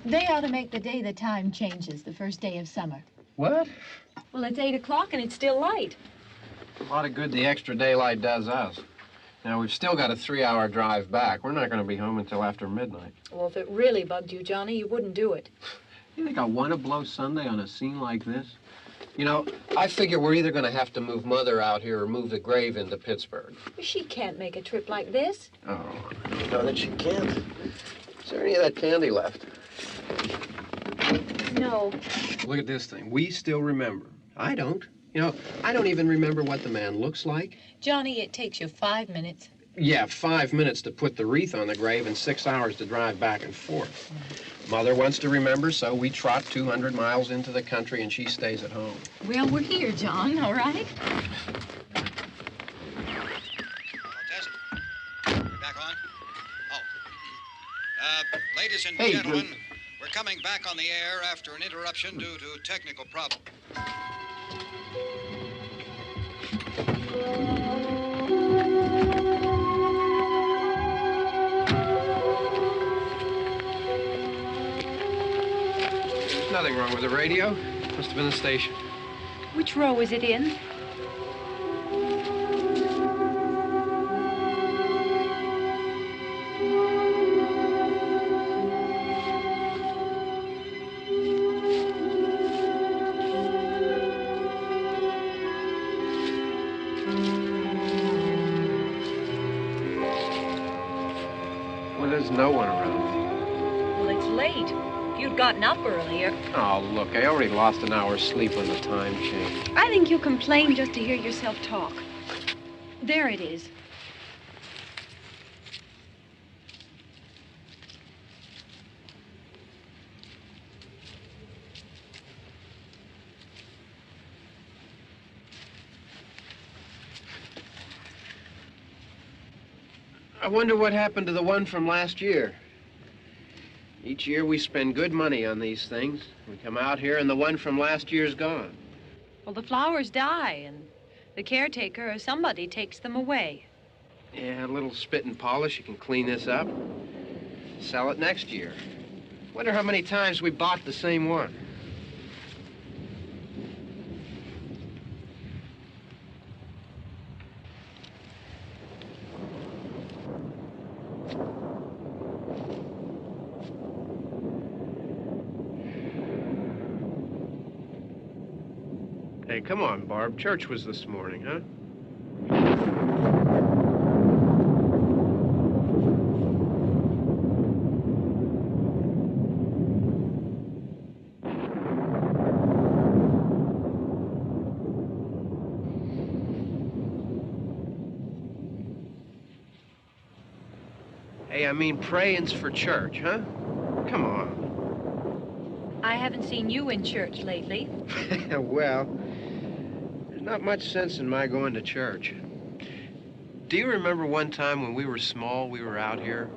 They ought to make the day the time changes, the first day of summer. What? Well, it's 8 o'clock and it's still light. A lot of good the extra daylight does us. Now, we've still got a 3-hour drive back. We're not going to be home until after midnight. Well, if it really bugged you, Johnny, you wouldn't do it. You think I want to blow Sunday on a scene like this? You know, I figure we're either going to have to move Mother out here or move the grave into Pittsburgh. She can't make a trip like this. Oh, I know that she can't. Is there any of that candy left? No. Look at this thing. We still remember. I don't. You know, I don't even remember what the man looks like. Johnny, it takes you 5 minutes. Yeah, 5 minutes to put the wreath on the grave and 6 hours to drive back and forth. Mother wants to remember, so we trot 200 miles into the country and she stays at home. Well, we're here, John, all right? Test. We're back on? Oh. Ladies and gentlemen, we're coming back on the air after an interruption due to technical problem. There's nothing wrong with the radio. Must have been the station. Which row is it in? Well, there's no one around. Well, it's late. If you'd gotten up earlier. Oh, look, I already lost an hour's sleep on the time change. I think you complain just to hear yourself talk. There it is. I wonder what happened to the one from last year. Each year we spend good money on these things. We come out here and the one from last year's gone. Well, the flowers die, and the caretaker or somebody takes them away. Yeah, a little spit and polish. You can clean this up. Sell it next year. Wonder how many times we bought the same one. Hey, come on, Barb. Church was this morning, huh? Hey, I mean praying's for church, huh? Come on. I haven't seen you in church lately. Well, there's not much sense in my going to church. Do you remember one time when we were small, we were out here?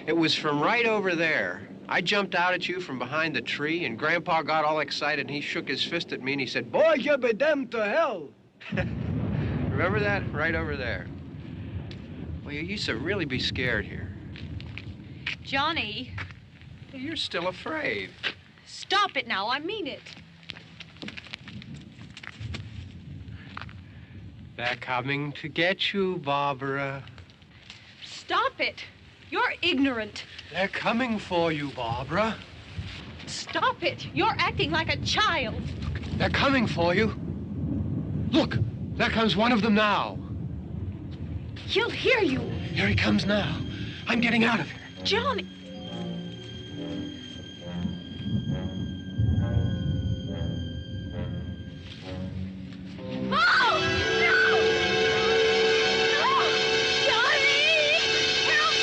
It was from right over there. I jumped out at you from behind the tree, and Grandpa got all excited, and he shook his fist at me, and he said, "Boy, you'll be damned to hell." Remember that? Right over there. Well, you used to really be scared here. Johnny. You're still afraid. Stop it now. I mean it. They're coming to get you, Barbara. Stop it. You're ignorant. They're coming for you, Barbara. Stop it. You're acting like a child. They're coming for you. Look, there comes one of them now. He'll hear you. Here he comes now. I'm getting out of here. Johnny. Oh! No! No! Johnny! Help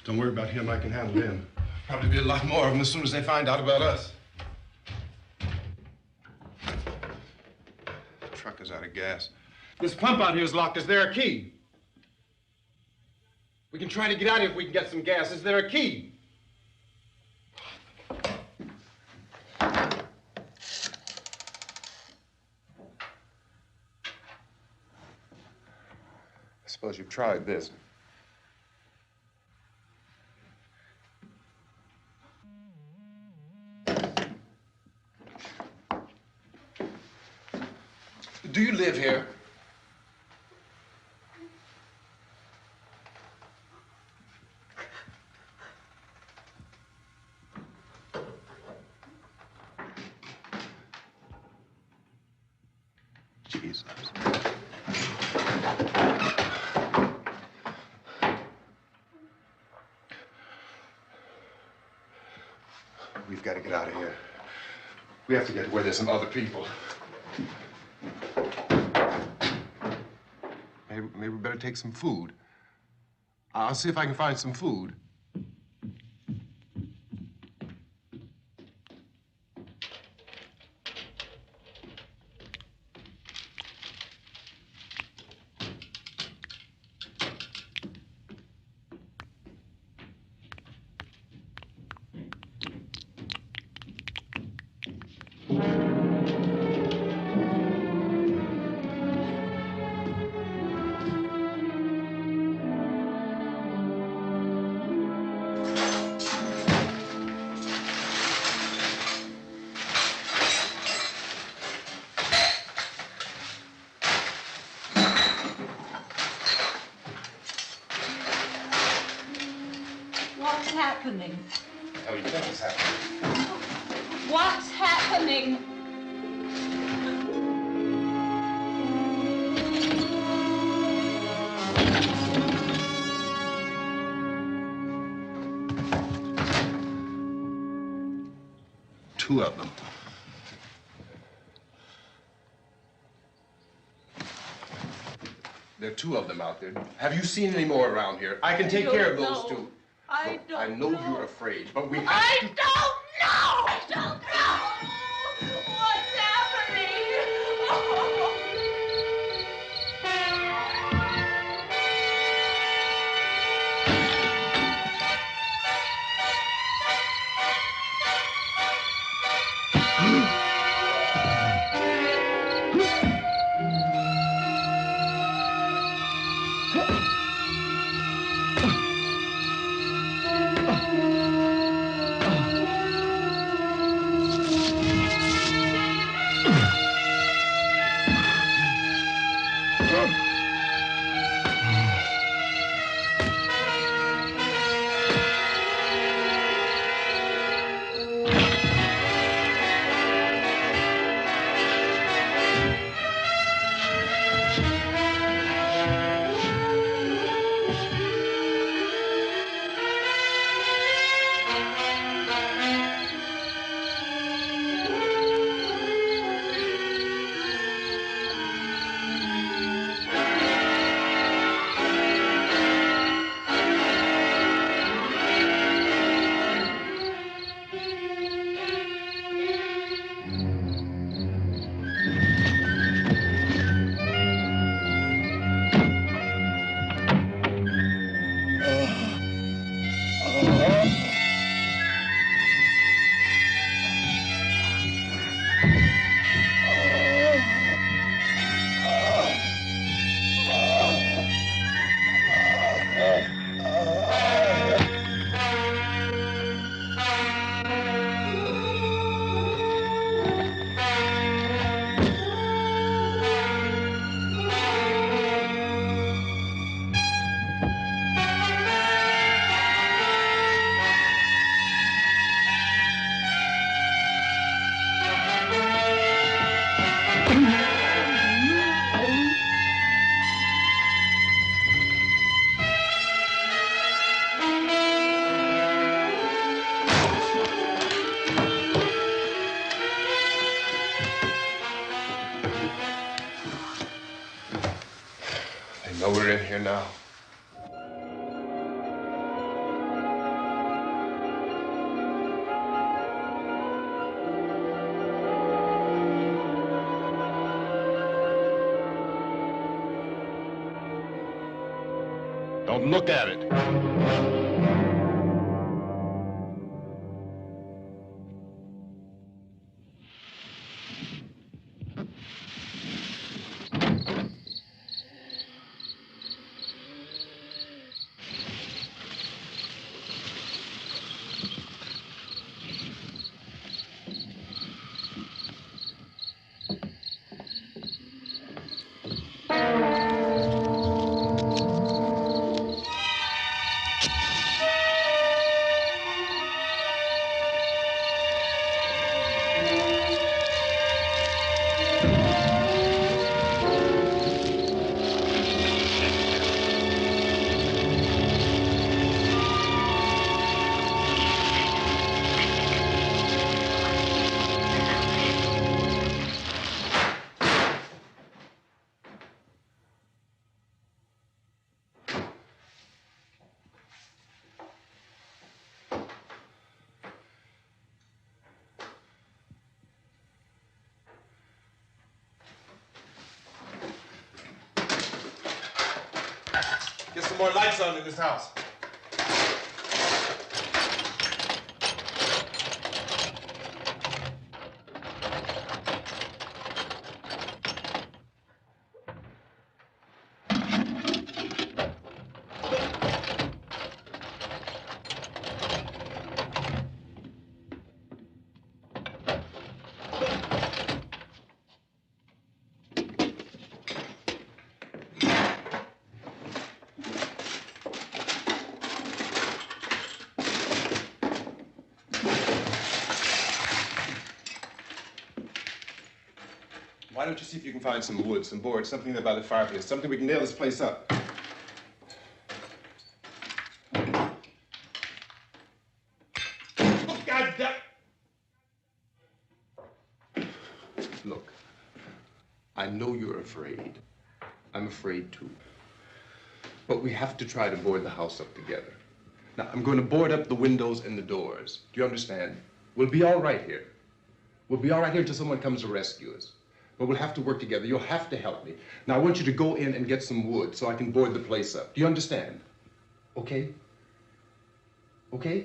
Don't worry about him. I can handle him. Probably be a lot more of them as soon as they find out about us. The truck is out of gas. This pump out here is locked. Is there a key? We can try to get out of here if we can get some gas. Is there a key? I suppose you've tried this. Do you live here? Jesus. We've got to get out of here. We have to get to where there's some other people. Maybe we better take some food. I'll see if I can find some food. What's happening? What do you think is happening? What's happening? Two of them. There are two of them out there. Have you seen any more around here? I can take care of those two. I Look, I know you're afraid, but we have I to... don't know! I don't know! What's happening? They know we're in here now. Don't look at it. Get some more lights on in this house. Why don't you see if you can find some wood, some boards, something there by the fireplace, something we can nail this place up. Oh, God damn! Look, I know you're afraid. I'm afraid too. But we have to try to board the house up together. Now, I'm going to board up the windows and the doors. Do you understand? We'll be all right here. We'll be all right here until someone comes to rescue us. But we'll have to work together. You'll have to help me. Now, I want you to go in and get some wood so I can board the place up. Do you understand? Okay? Okay?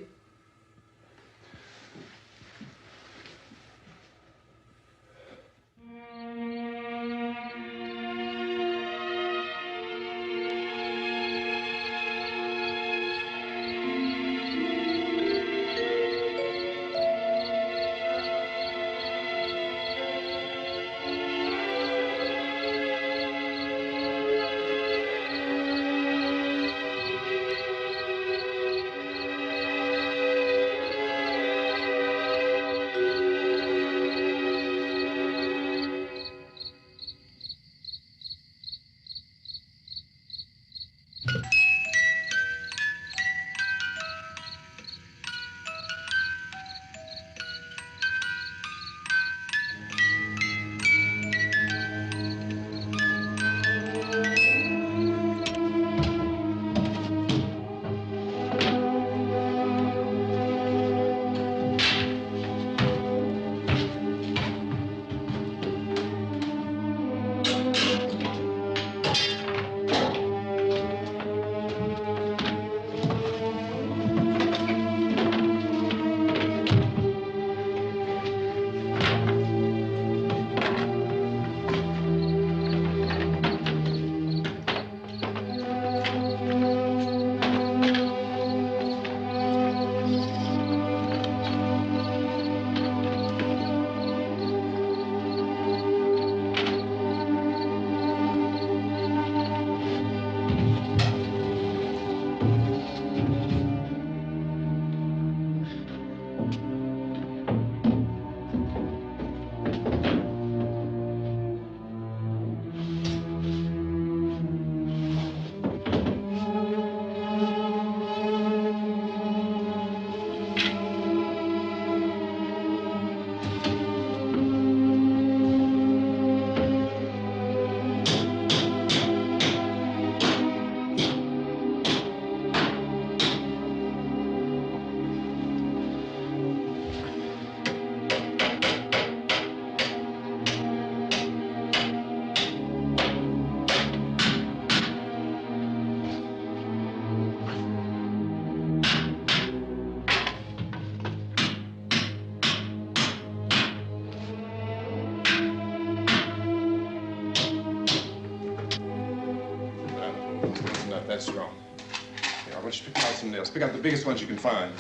just pick out some nails. Pick out the biggest ones you can find.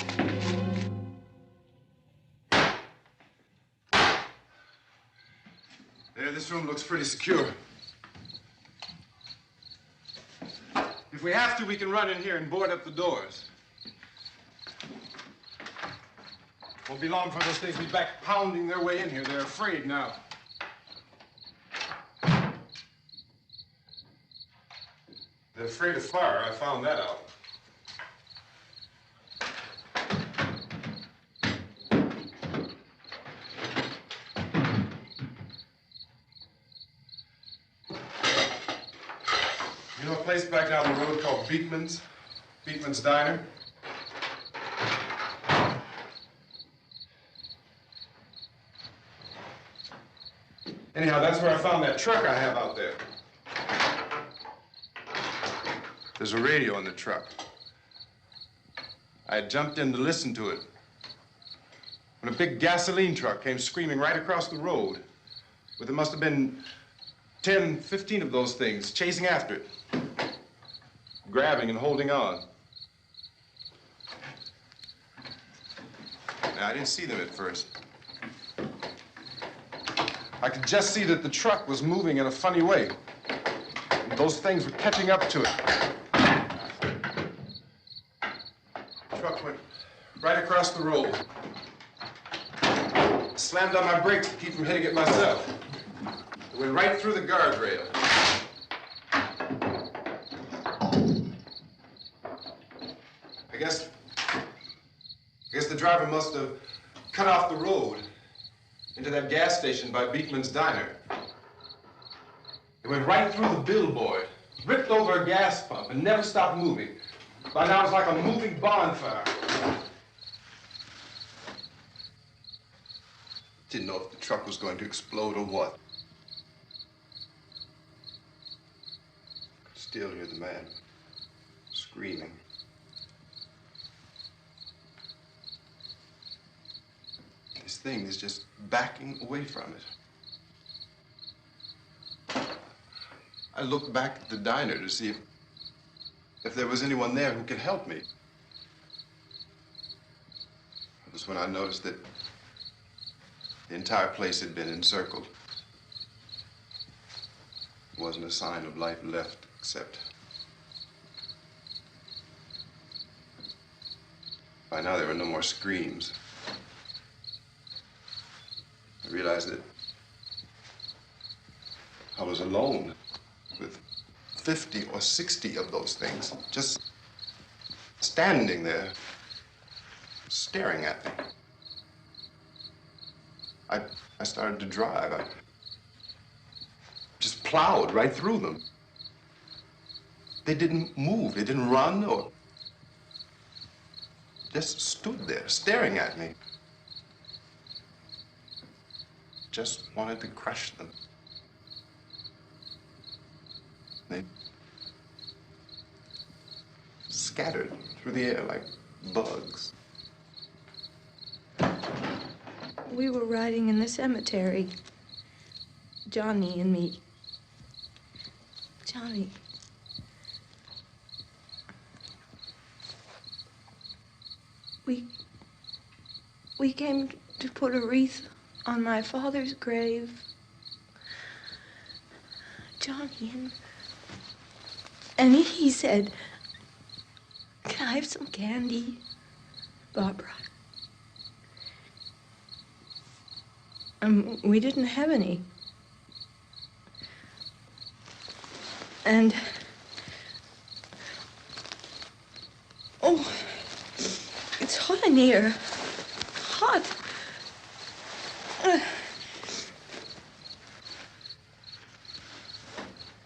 There, this room looks pretty secure. If we have to, we can run in here and board up the doors. Won't be long before those things be back pounding their way in here. They're afraid now. They're afraid of fire. I found that out. You know a place back down the road called Beekman's? Beekman's Diner? Anyhow, that's where I found that truck I have out there. There's a radio in the truck. I jumped in to listen to it when a big gasoline truck came screaming right across the road with, there must have been 10, 15 of those things chasing after it, grabbing and holding on. Now, I didn't see them at first. I could just see that the truck was moving in a funny way. Those things were catching up to it. The truck went right across the road. Slammed on my brakes to keep from hitting it myself. It went right through the guardrail. I guess the driver must have cut off the road into that gas station by Beekman's Diner. It went right through the billboard, ripped over a gas pump, and never stopped moving. By now, it was like a moving bonfire. Didn't know if the truck was going to explode or what. Could still hear the man screaming. This thing is just backing away from it. I looked back at the diner to see if there was anyone there who could help me. It was when I noticed that the entire place had been encircled. There wasn't a sign of life left except by now there were no more screams. I realized that I was alone with 50 or 60 of those things, just standing there, staring at me. I started to drive. I just plowed right through them. They didn't move. They didn't run or just stood there, staring at me. Just wanted to crush them. They scattered through the air like bugs. We were riding in the cemetery, Johnny and me. Johnny. We came to put a wreath on my father's grave. Johnny, and he said, "Can I have some candy, Barbra?" We didn't have any. And, oh, it's hot in here. Hot.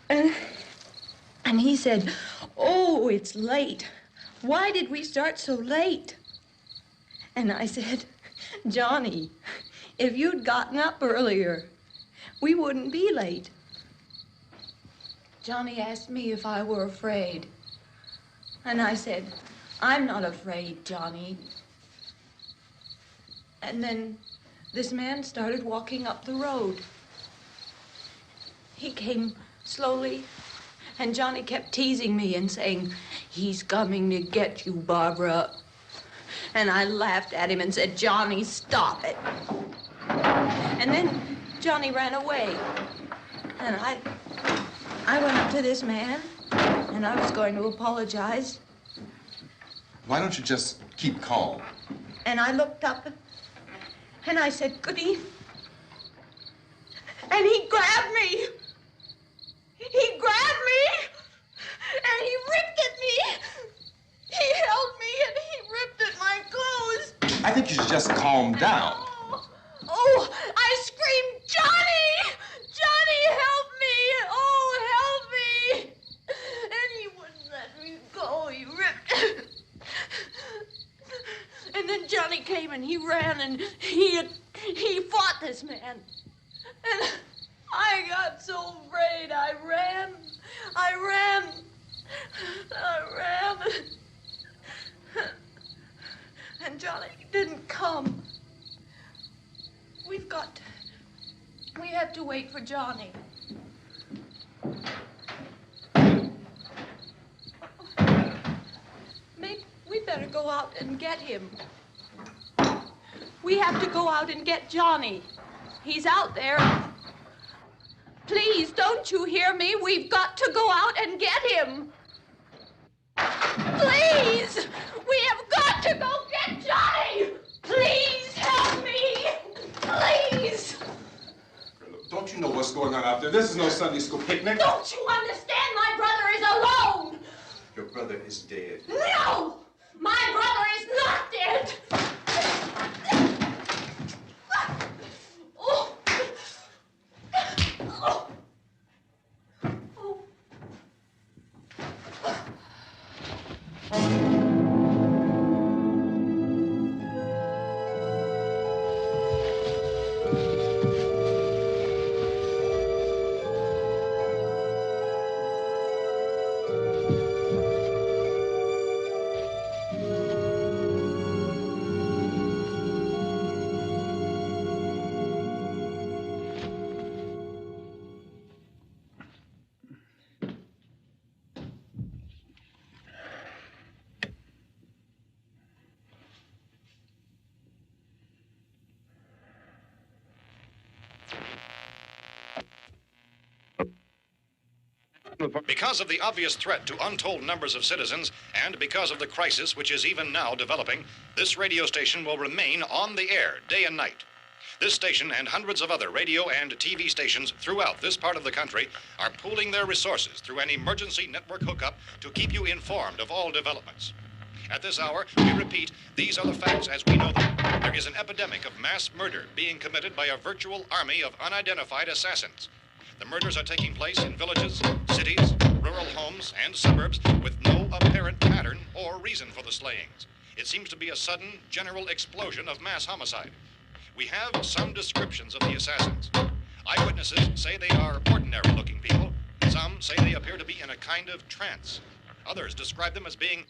And he said, "Oh, it's late. Why did we start so late?" And I said, "Johnny, if you'd gotten up earlier, we wouldn't be late." Johnny asked me if I were afraid. And I said, "I'm not afraid, Johnny." And then this man started walking up the road. He came slowly And Johnny kept teasing me and saying, "He's coming to get you, Barbara." And I laughed at him and said, "Johnny, stop it." And then Johnny ran away. And I went up to this man, and I was going to apologize. Why don't you just keep calm? And I looked up, and I said, "Good evening." And he grabbed me. He grabbed me, and he ripped at me. He held me, and he ripped at my clothes. I think you should just calm down. Oh, I screamed, "Johnny! Johnny, help me! Oh, help me!" And he wouldn't let me go. He ripped. And then Johnny came and he ran and he fought this man. And I got so afraid. I ran. And Johnny didn't come. We have to wait for Johnny. Maybe we better go out and get him. We have to go out and get Johnny. He's out there. Please, don't you hear me? We've got to go out and get him. Please! We have got to go get Johnny! Please help me! Please! Don't you know what's going on out there? This is no Sunday school picnic. Don't you understand? My brother is alone! Your brother is dead. No! My brother is not dead! Oh. Oh. Because of the obvious threat to untold numbers of citizens, and because of the crisis which is even now developing, this radio station will remain on the air day and night. This station and hundreds of other radio and TV stations throughout this part of the country are pooling their resources through an emergency network hookup to keep you informed of all developments. At this hour, we repeat, these are the facts as we know them. There is an epidemic of mass murder being committed by a virtual army of unidentified assassins. The murders are taking place in villages, cities, rural homes, and suburbs with no apparent pattern or reason for the slayings. It seems to be a sudden, general explosion of mass homicide. We have some descriptions of the assassins. Eyewitnesses say they are ordinary-looking people. Some say they appear to be in a kind of trance. Others describe them as being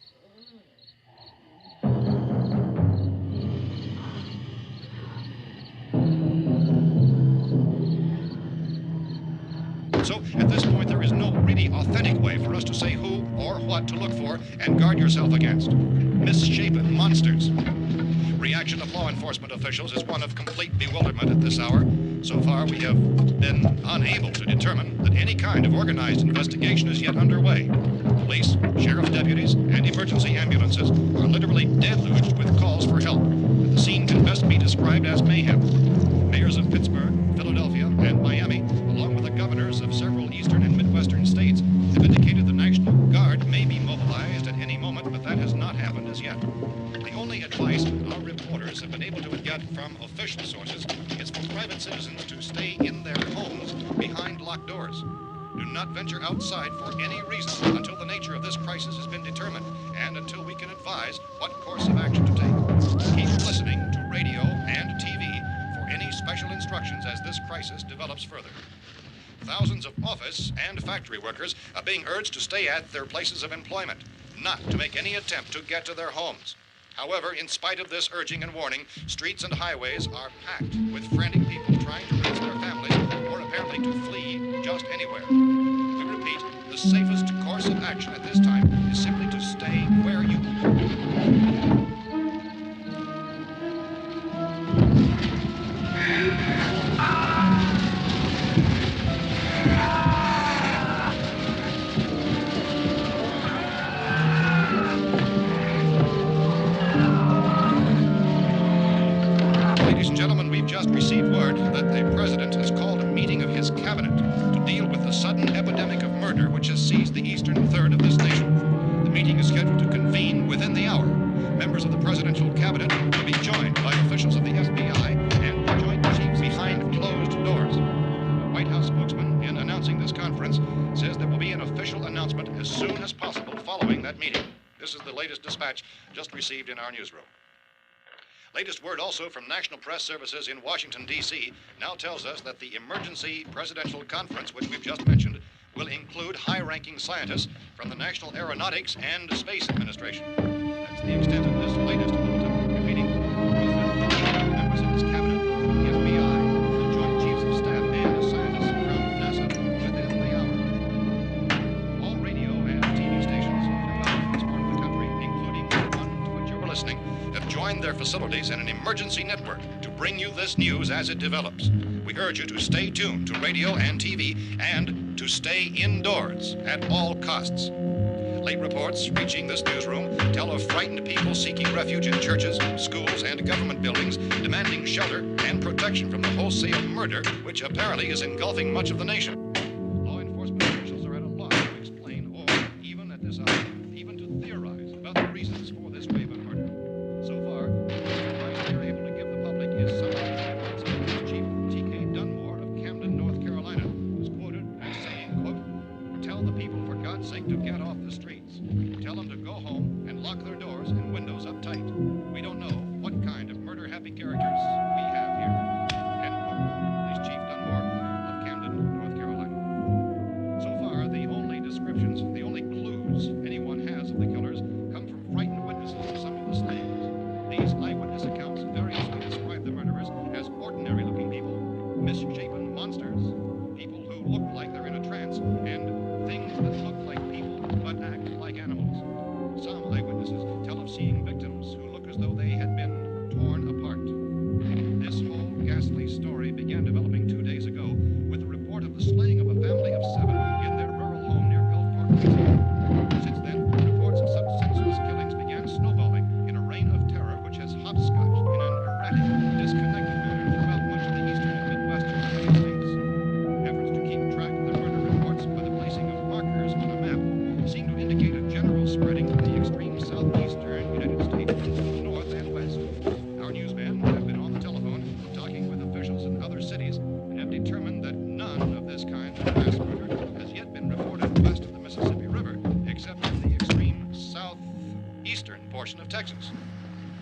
So, at this point, there is no really authentic way for us to say who or what to look for and guard yourself against. Misshapen monsters. Reaction of law enforcement officials is one of complete bewilderment at this hour. So far, we have been unable to determine that any kind of organized investigation is yet underway. Police, sheriff's deputies, and emergency ambulances are literally deluged with calls for help. And the scene can best be described as mayhem. Mayors of Pittsburgh, Philadelphia, and Miami, along with the governors of several eastern and midwestern states, have indicated the National Guard may be mobilized at any moment, but that has not happened as yet. The only advice our reporters have been able to get from official sources is for private citizens to stay in their homes behind locked doors. Do not venture outside for any reason until the nature of this crisis has been determined and until we can advise what course of action to take. Keep listening to radio and TV for any special instructions as this crisis develops further. Thousands of office and factory workers are being urged to stay at their places of employment, not to make any attempt to get to their homes. However, in spite of this urging and warning, streets and highways are packed with frantic people trying to reach their families or apparently to flee just anywhere. We repeat, repeat, the safest course of action at this time is simply to stay where you are. Ladies and gentlemen, we've just received word that the president has called a meeting of his cabinet to deal with the sudden epidemic of murder which has seized the eastern third of this nation. The meeting is scheduled to convene within the hour. Members of the presidential cabinet will be joined by officials of the FBI and the joint chiefs behind closed doors. The White House spokesman, in announcing this conference, says there will be an official announcement as soon as possible following that meeting. This is the latest dispatch just received in our newsroom. Latest word also from National Press Services in Washington, D.C. now tells us that the emergency presidential conference, which we've just mentioned, will include high-ranking scientists from the National Aeronautics and Space Administration. That's the extent of this latest bulletin. Repeating, the President, members of his cabinet, the FBI, the Joint Chiefs of Staff, and scientists from NASA within the hour. All radio and TV stations throughout this part of the country, including the one to which you're listening, have joined their facilities in an emergency network to bring you this news as it develops. We urge you to stay tuned to radio and TV and to stay indoors at all costs. Late reports reaching this newsroom tell of frightened people seeking refuge in churches, schools, and government buildings, demanding shelter and protection from the wholesale murder which apparently is engulfing much of the nation. Law enforcement officials are at a loss to explain or, even at this hour, even to theorize about the reasons for this wave of murder. So far, the advice they're able to give the public is summary. Chief T.K. Dunmore of Camden, North Carolina, was quoted as saying, quote, "Tell the people, for God's sake, to get off the streets. Tell them to go home and lock their doors and windows up tight. We don't know what kind of murder-happy characters we have here." End quote. This Chief Dunmore of Camden, North Carolina. So far, the only descriptions, the only clues anyone has of the killers come from frightened witnesses of some of the slayings. These eyewitness accounts variously describe the murderers as ordinary-looking people, misshapen monsters, people who look like they're in a trance, and things that look like people but act like animals. Some eyewitnesses tell of seeing victims who look as though they had been torn apart. This whole ghastly story began developing 2 days ago with the report of the slaying of a family of 7 in their rural home near Gulfport, Louisiana. Since then, reports of such senseless killings began snowballing in a reign of terror which has hopscotched in an erratic, disconnected manner throughout much of the eastern and midwestern United States. Efforts to keep track of the murder reports by the placing of markers on a map seem to indicate a general spreading from the extreme southeastern United States to the north and west. Our newsmen have been on the telephone talking with officials in other cities and have determined that none of this kind of mass murder has yet been reported west of the Mississippi River, except in the extreme southeastern portion of Texas.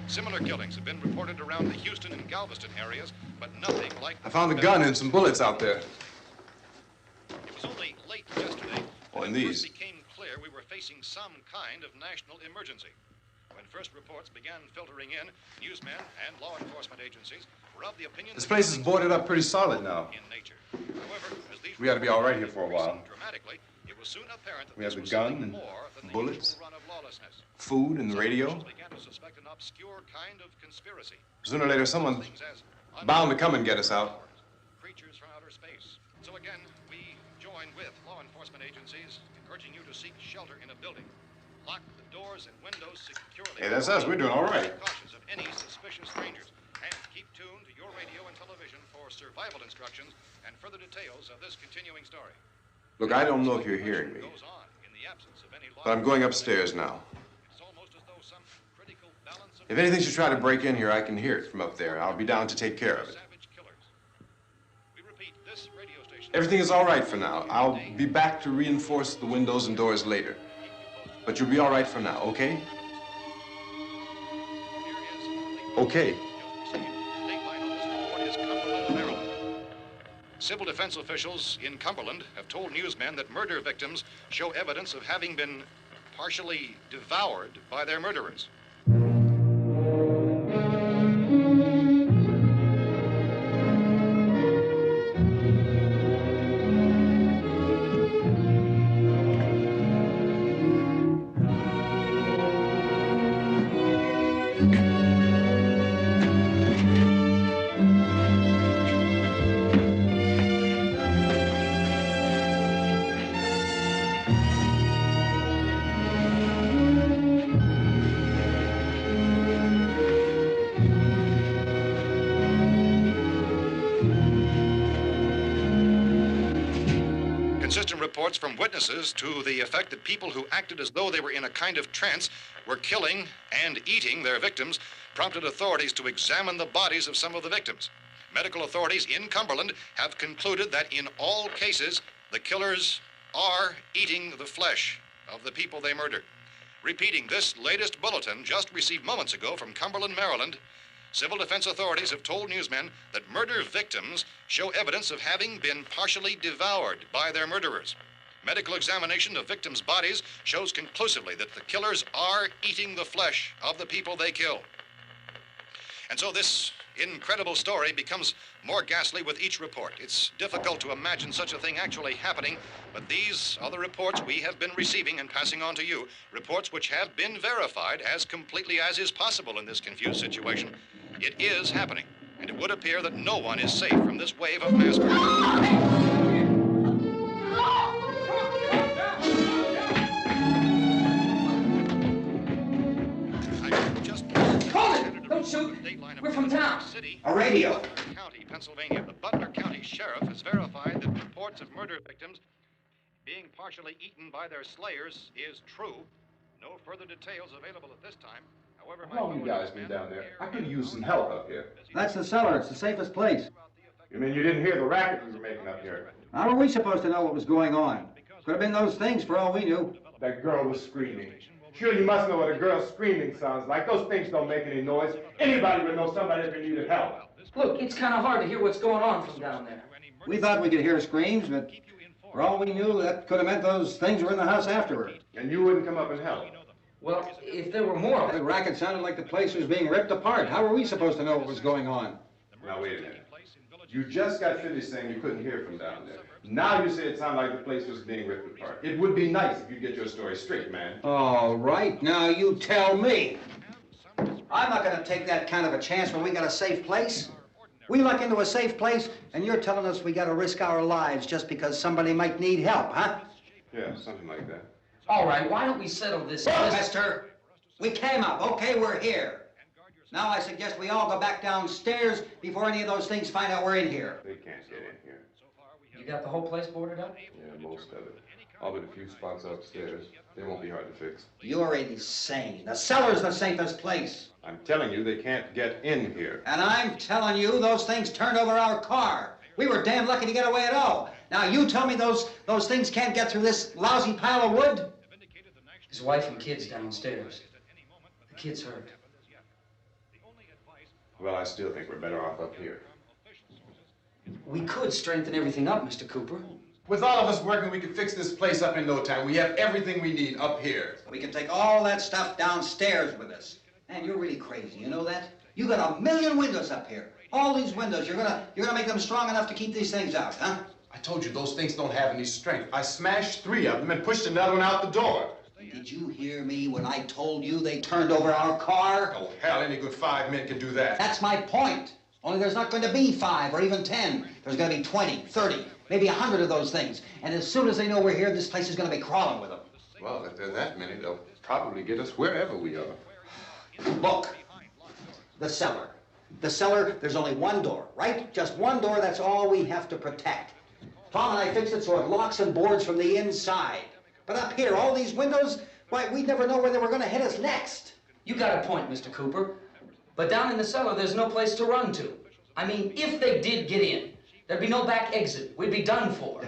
Similar killings have been reported around the Houston and Galveston areas, but nothing like... I found a gun and some bullets out there. It was only late yesterday Oh, that and it these. first became clear we were facing some kind of national emergency. When first reports began filtering in, newsmen and law enforcement agencies were of the opinion... This place is boarded up pretty solid now. ...in nature. However, as these We ought to be all right here for a while. increased dramatically, it was soon apparent that We have this the was gun something and more than the bullets. usual run of lawlessness. Food and the Some radio. officials began to suspect an obscure kind of conspiracy. Sooner or later, someone's Things as bound to come and get us out. creatures from outer space. So again, we join with law enforcement agencies in urging you to seek shelter in a building. Lock the doors and windows securely. Hey, that's us. We're doing all right. Be cautious of any suspicious strangers. And keep tuned to your radio and television for survival instructions and further details of this continuing story. Look, I don't know if you're hearing me, Goes on in the absence of any law. but I'm going upstairs now. It's almost as though some critical balance of If anything should try to break in here, I can hear it from up there. I'll be down to take care of it. savage killers. We repeat, this radio station... Everything is all right for now. I'll be back to reinforce the windows and doors later. But you'll be all right for now, okay? Okay. Civil defense officials in Cumberland have told newsmen that murder victims show evidence of having been partially devoured by their murderers. Consistent reports from witnesses to the effect that people who acted as though they were in a kind of trance were killing and eating their victims prompted authorities to examine the bodies of some of the victims. Medical authorities in Cumberland have concluded that in all cases, the killers are eating the flesh of the people they murdered. Repeating this latest bulletin just received moments ago from Cumberland, Maryland, civil defense authorities have told newsmen that murder victims show evidence of having been partially devoured by their murderers. Medical examination of victims' bodies shows conclusively that the killers are eating the flesh of the people they kill. And so this incredible story becomes more ghastly with each report. It's difficult to imagine such a thing actually happening, but these are the reports we have been receiving and passing on to you, reports which have been verified as completely as is possible in this confused situation. It is happening, and it would appear that no one is safe from this wave of mass murder. Don't shoot. We're from town. A radio. County, Pennsylvania. The Butler County Sheriff has verified that reports of murder victims being partially eaten by their slayers is true. No further details available at this time. However, How long you guys been down there? I could use some help up here. That's the cellar. It's the safest place. You mean you didn't hear the racket we were making up here? How were we supposed to know what was going on? Could have been those things for all we knew. That girl was screaming. Sure, you must know what a girl screaming sounds like. Those things don't make any noise. Anybody would know somebody if they needed help. Look, it's kind of hard to hear what's going on from down there. We thought we could hear screams, but for all we knew, that could have meant those things were in the house afterward. And you wouldn't come up and help? Well, if there were more of The them. racket sounded like the place was being ripped apart. How were we supposed to know what was going on? Now, wait a minute. You just got finished saying you couldn't hear from down there. Now you say it sounded like the place was being ripped apart. It would be nice if you get your story straight, man. All right, now you tell me. I'm not going to take that kind of a chance when we got a safe place. We luck into a safe place, and you're telling us we got to risk our lives just because somebody might need help, huh? Yeah, something like that. All right, why don't we settle this? Look, mister, we came up. Okay, we're here. Now I suggest we all go back downstairs before any of those things find out we're in here. They can't get in here. You got the whole place boarded up? Yeah, most of it. All but a few spots upstairs. They won't be hard to fix. You're insane. The cellar's the safest place. I'm telling you, they can't get in here. And I'm telling you, those things turned over our car. We were damn lucky to get away at all. Now you tell me those things can't get through this lousy pile of wood? His wife and kids downstairs. The kid's hurt. Well, I still think we're better off up here. We could strengthen everything up, Mr. Cooper. With all of us working, we could fix this place up in no time. We have everything we need up here. We can take all that stuff downstairs with us. Man, you're really crazy, you know that? You got 1,000,000 windows up here. All these windows, you're gonna make them strong enough to keep these things out, huh? I told you, those things don't have any strength. I smashed 3 of them and pushed another one out the door. Did you hear me when I told you they turned over our car? Oh, hell, any good 5 men can do that. That's my point. Only there's not going to be 5 or even 10. There's going to be 20, 30, maybe 100 of those things. And as soon as they know we're here, this place is going to be crawling with them. Well, if there are that many, they'll probably get us wherever we are. Look, the cellar. The cellar, there's only one door, right? Just one door, that's all we have to protect. Tom and I fixed it so it locks and boards from the inside. But up here, all these windows, why, we'd never know where they were going to hit us next. You got a point, Mr. Cooper. But down in the cellar, there's no place to run to. I mean, if they did get in, there'd be no back exit. We'd be done for.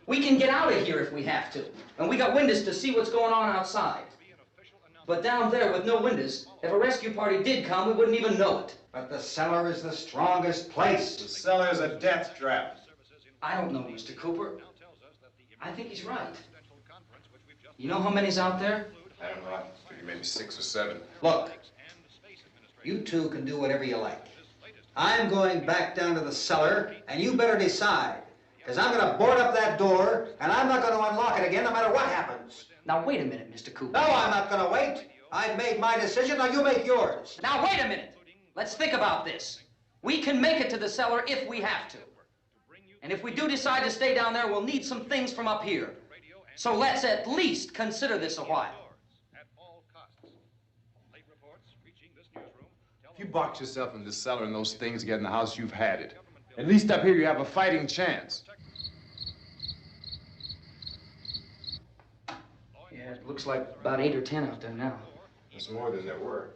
We can get out of here if we have to. And we got windows to see what's going on outside. But down there with no windows, if a rescue party did come, we wouldn't even know it. But the cellar is the strongest place. The cellar's a death trap. I don't know, Mr. Cooper. I think he's right. You know how many's out there? I don't know. I figure maybe 6 or 7. Look, you two can do whatever you like. I'm going back down to the cellar, and you better decide. Because I'm going to board up that door, and I'm not going to unlock it again no matter what happens. Now, wait a minute, Mr. Cooper. No, I'm not going to wait. I made my decision, now you make yours. Now, wait a minute. Let's think about this. We can make it to the cellar if we have to. And if we do decide to stay down there, we'll need some things from up here. So let's at least consider this a while. If you box yourself in the cellar and those things get in the house, you've had it. At least up here you have a fighting chance. Yeah, it looks like about 8 or 10 out there now. That's more than there were.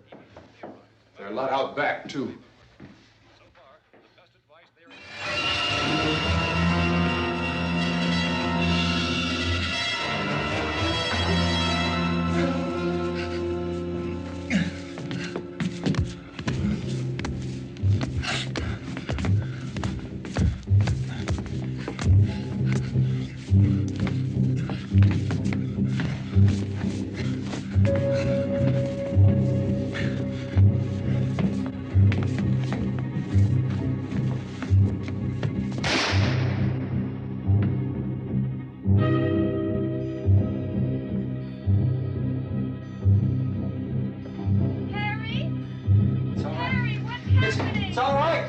There are a lot out back, too. It's all right.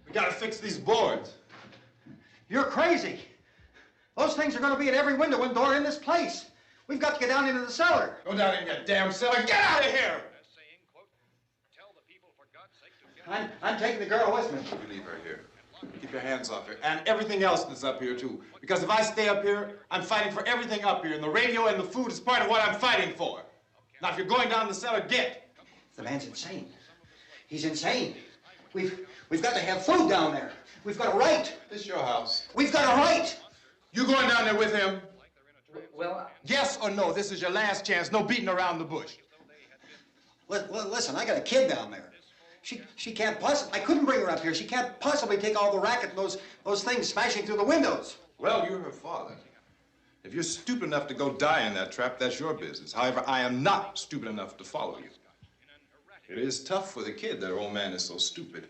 We gotta fix these boards. You're crazy. Those things are going to be at every window and door in this place. We've got to get down into the cellar. Go down in your damn cellar. Get out of here! I'm taking the girl with me. You leave her here. Keep your hands off her. And everything else that's up here, too. Because if I stay up here, I'm fighting for everything up here. And the radio and the food is part of what I'm fighting for. Now, if you're going down the cellar, get. The man's insane. He's insane. We've got to have food down there. We've got a right. This is your house. We've got a right. You going down there with him? Well, Yes or no? This is your last chance. No beating around the bush. Listen, I got a kid down there. She can't possibly, I couldn't bring her up here. She can't possibly take all the racket and those things smashing through the windows. Well, you're her father. If you're stupid enough to go die in that trap, that's your business. However, I am not stupid enough to follow you. It is tough for the kid that her old man is so stupid.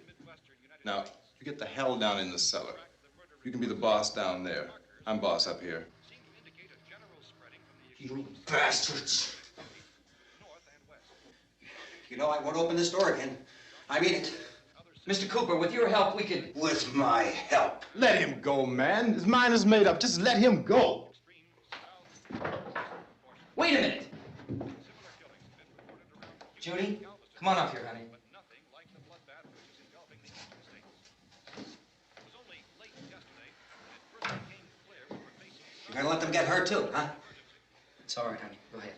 Now, you get the hell down in the cellar. You can be the boss down there. I'm boss up here. You bastards. You know, I won't open this door again. I mean it. Mr. Cooper, with your help, we could... With my help. Let him go, man. His mind is made up. Just let him go. Wait a minute. Judy, come on up here, honey. You're gonna let them get hurt too, huh? It's all right, honey. Go ahead.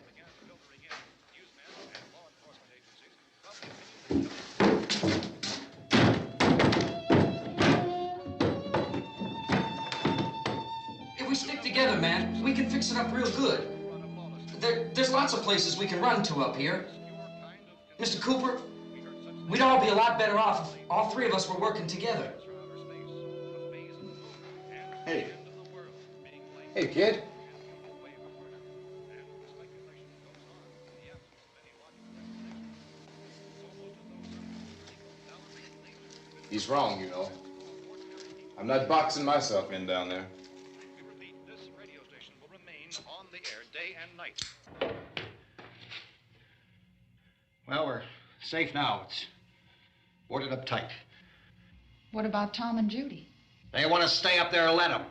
If we stick together, man, we can fix it up real good. There's lots of places we can run to up here. Mr. Cooper, we'd all be a lot better off if all three of us were working together. Hey. Hey, kid. He's wrong, you know. I'm not boxing myself in down there. We repeat, this radio station will remain on the air day and night. Well, we're safe now. It's boarded up tight. What about Tom and Judy? They want to stay up there, let them.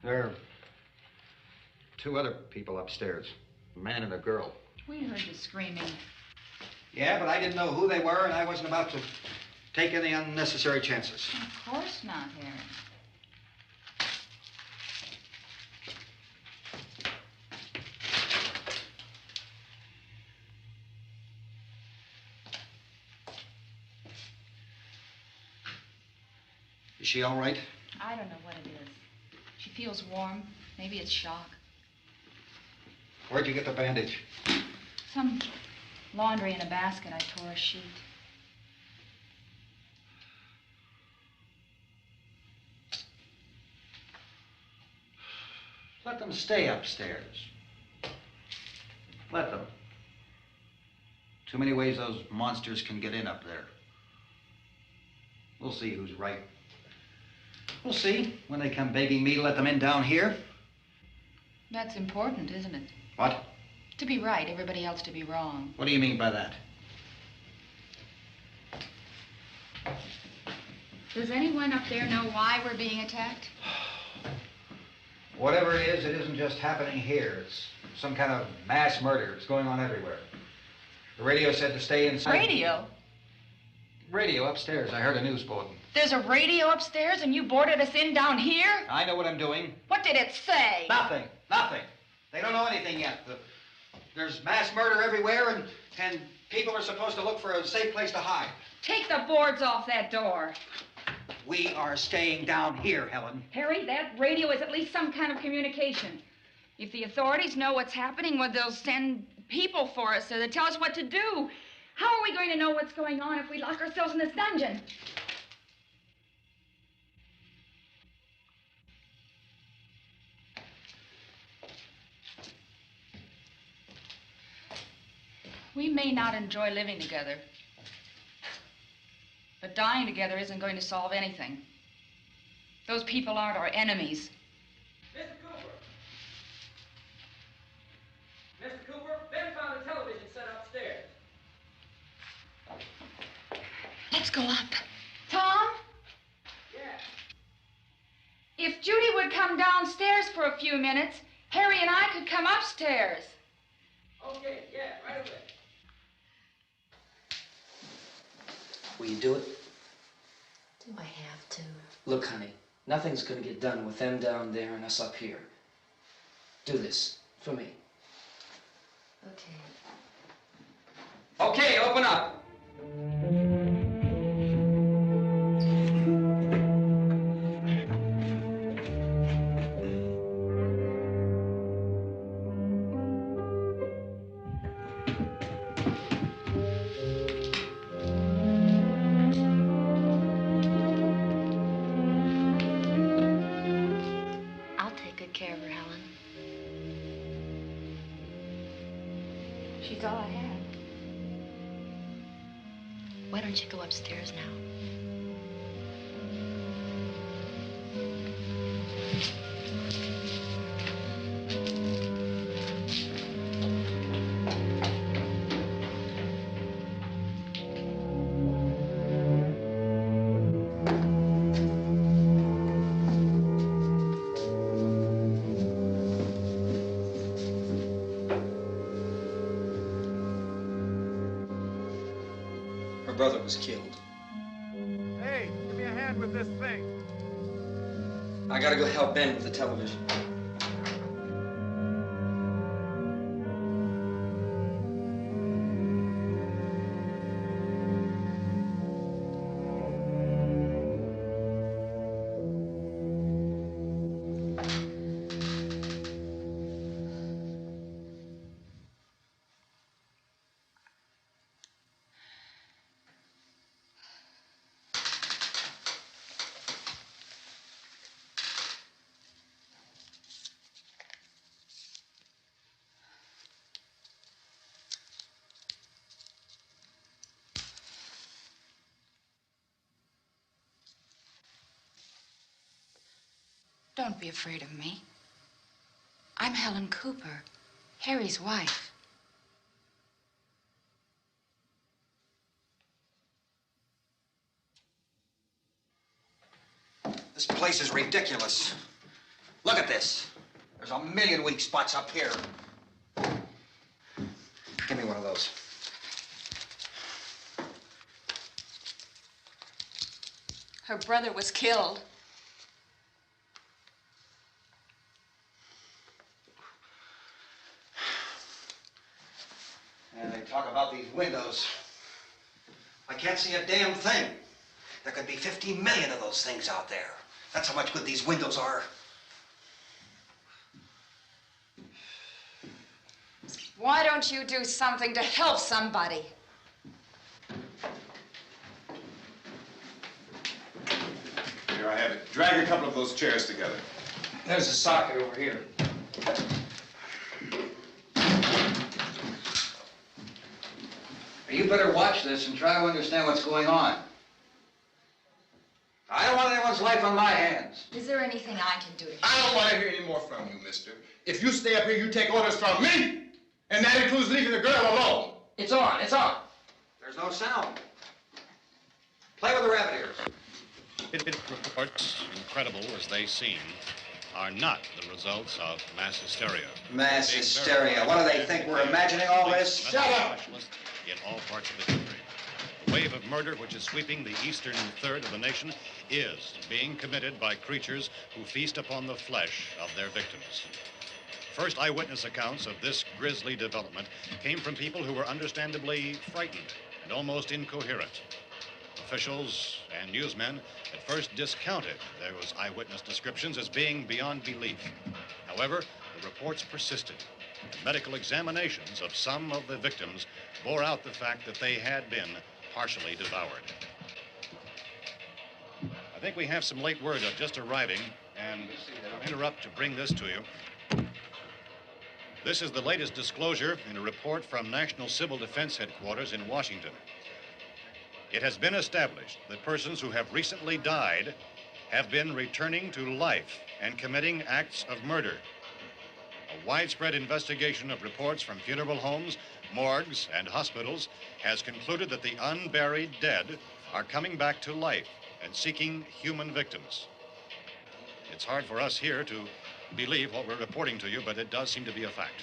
There are two other people upstairs, a man and a girl. We heard the screaming. Yeah, but I didn't know who they were, and I wasn't about to take any unnecessary chances. Of course not, Harry. Is she all right? I don't know what it is. She feels warm. Maybe it's shock. Where'd you get the bandage? Some laundry in a basket. I tore a sheet. Let them stay upstairs. Let them. Too many ways those monsters can get in up there. We'll see who's right. We'll see when they come begging me to let them in down here. That's important, isn't it? What? To be right, everybody else to be wrong. What do you mean by that? Does anyone up there know why we're being attacked? Whatever it isn't just happening here. It's some kind of mass murder. It's going on everywhere. The radio said to stay inside. Radio? Radio upstairs. I heard a news bulletin. There's a radio upstairs and you boarded us in down here? I know what I'm doing. What did it say? Nothing. Nothing. They don't know anything yet. There's mass murder everywhere, and people are supposed to look for a safe place to hide. Take the boards off that door. We are staying down here, Helen. Harry, that radio is at least some kind of communication. If the authorities know what's happening, well, they'll send people for us so they'll tell us what to do. How are we going to know what's going on if we lock ourselves in this dungeon? We may not enjoy living together, but dying together isn't going to solve anything. Those people aren't our enemies. Mr. Cooper! Mr. Cooper, Ben found a television set upstairs. Let's go up. Tom? Yeah. If Judy would come downstairs for a few minutes, Harry and I could come upstairs. Okay, yeah, right away. Will you do it? Do I have to? Look, honey, nothing's gonna get done with them down there and us up here. Do this for me. Okay. Okay, open up. I'll take good care of her, Helen. She's all I have. Why don't you go upstairs now? Her brother was killed. Hey, give me a hand with this thing. I gotta go help Ben with the television. Don't be afraid of me. I'm Helen Cooper, Harry's wife. This place is ridiculous. Look at this. There's a million weak spots up here. Give me one of those. Her brother was killed. And they talk about these windows. I can't see a damn thing. There could be 50 million of those things out there. That's how much good these windows are. Why don't you do something to help somebody? Here I have it. Drag a couple of those chairs together. There's a socket over here. You better watch this and try to understand what's going on. I don't want anyone's life on my hands. Is there anything I can do to help? I don't want to hear any more from you, mister. If you stay up here, you take orders from me. And that includes leaving the girl alone. It's on, it's on. There's no sound. Play with the rabbit ears. Reports, incredible as they seem, are not the results of mass hysteria. Mass hysteria. What do they think? We're imagining all this? Shut up! In all parts of the country. The wave of murder which is sweeping the eastern third of the nation is being committed by creatures who feast upon the flesh of their victims. First eyewitness accounts of this grisly development came from people who were understandably frightened and almost incoherent. Officials and newsmen at first discounted those eyewitness descriptions as being beyond belief. However, the reports persisted, and medical examinations of some of the victims bore out the fact that they had been partially devoured. I think we have some late word just arriving, and I'll interrupt to bring this to you. This is the latest disclosure in a report from National Civil Defense Headquarters in Washington. It has been established that persons who have recently died have been returning to life and committing acts of murder. A widespread investigation of reports from funeral homes, morgues, and hospitals has concluded that the unburied dead are coming back to life and seeking human victims. It's hard for us here to believe what we're reporting to you, but it does seem to be a fact.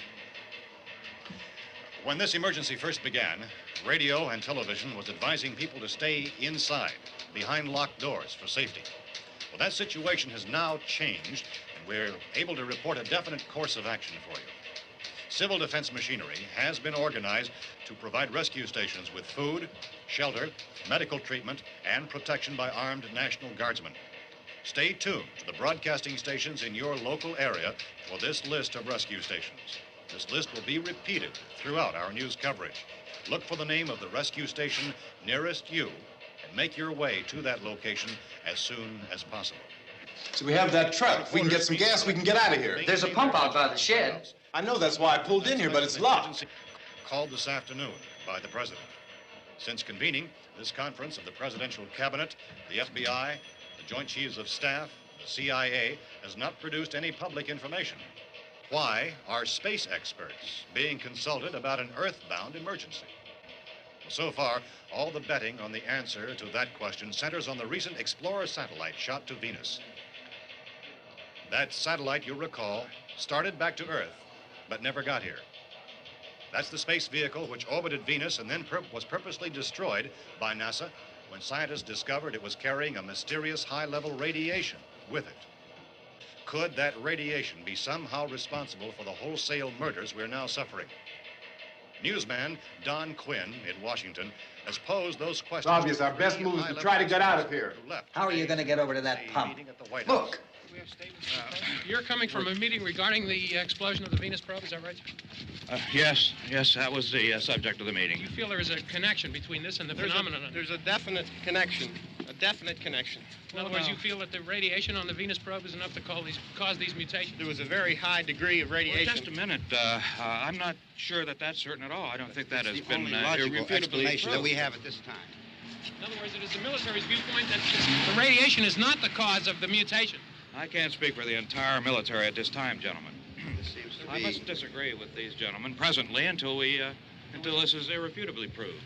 When this emergency first began, radio and television was advising people to stay inside, behind locked doors for safety. Well, that situation has now changed, and we're able to report a definite course of action for you. Civil defense machinery has been organized to provide rescue stations with food, shelter, medical treatment, and protection by armed National Guardsmen. Stay tuned to the broadcasting stations in your local area for this list of rescue stations. This list will be repeated throughout our news coverage. Look for the name of the rescue station nearest you and make your way to that location as soon as possible. So we have that truck. If we can get some gas, we can get out of here. There's a pump out by the shed. I know, that's why I pulled in here, but it's locked. Called this afternoon by the president. Since convening this conference of the presidential cabinet, the FBI, the Joint Chiefs of Staff, the CIA has not produced any public information. Why are space experts being consulted about an earthbound emergency? Well, so far, all the betting on the answer to that question centers on the recent Explorer satellite shot to Venus. That satellite, you'll recall, started back to Earth, but never got here. That's the space vehicle which orbited Venus and then was purposely destroyed by NASA when scientists discovered it was carrying a mysterious high-level radiation with it. Could that radiation be somehow responsible for the wholesale murders we're now suffering? Newsman Don Quinn in Washington has posed those questions. It's obvious our best move is to try to get out of here. How are you going to get over to that pump? Look. You're coming from a meeting regarding the explosion of the Venus probe, is that right? Yes, that was the subject of the meeting. You feel there is a connection between this and the phenomenon? There's a definite connection. In other words, you feel that the radiation on the Venus probe is enough to cause these mutations? There was a very high degree of radiation. Well, just a minute. I'm not sure that that's certain at all. I don't think that has been only logical irrefutably explanation that we proved. have at this time. In other words, it is the military's viewpoint that the radiation is not the cause of the mutation. I can't speak for the entire military at this time, gentlemen. This seems to I must disagree with these gentlemen presently until this is irrefutably proved.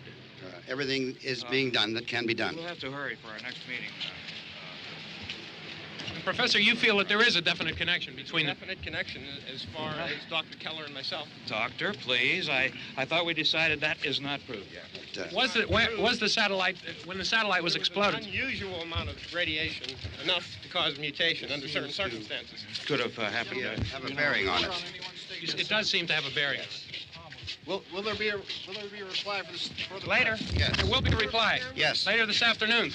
Everything is being done that can be done. We'll have to hurry for our next meeting. Professor, you feel that there is a definite connection between the... Definite connection as far as Dr. Keller and myself. Doctor, please. I thought we decided that is not proved yet. Was the satellite, when the satellite was exploded? An unusual amount of radiation, enough to cause mutation under certain circumstances. Could have happened. Have a bearing on it. It does seem to have a bearing. Will there be a reply for the Later? Yes. There will be a reply. Yes. Later this afternoon.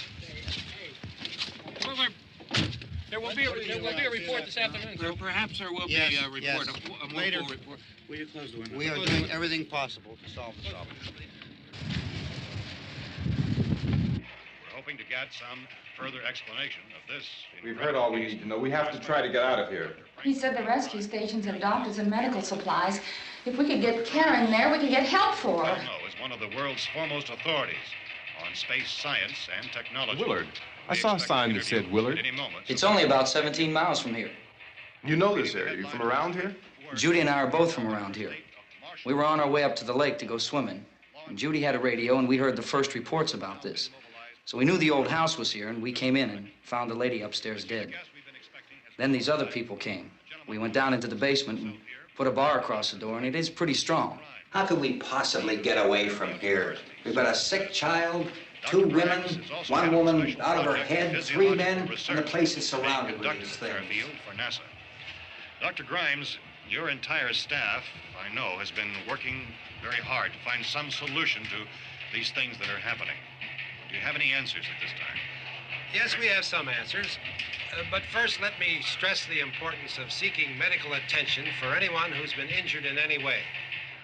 There will be a report this afternoon. Perhaps there will be a report. Yes. A Later. full report. Will you close the window? We are doing everything possible to solve the problem. We're hoping to get some further explanation of this. We've heard all we need to know. We have to try to get out of here. He said the rescue stations have doctors and medical supplies. If we could get care in there, we could get help for her. Belno is one of the world's foremost authorities on space science and technology. Willard. I saw a sign that said Willard. It's only about 17 miles from here. You know this area. You from around here? Judy and I are both from around here. We were on our way up to the lake to go swimming. And Judy had a radio, and we heard the first reports about this. So we knew the old house was here, and we came in and found the lady upstairs dead. Then these other people came. We went down into the basement and put a bar across the door, and it is pretty strong. How could we possibly get away from here? We've got a sick child, 2 women, 1 woman out of her head, 3 men, and the place is surrounded with these things. For NASA. Dr. Grimes, your entire staff, I know, has been working very hard to find some solution to these things that are happening. Do you have any answers at this time? Yes, we have some answers. But first, let me stress the importance of seeking medical attention for anyone who's been injured in any way.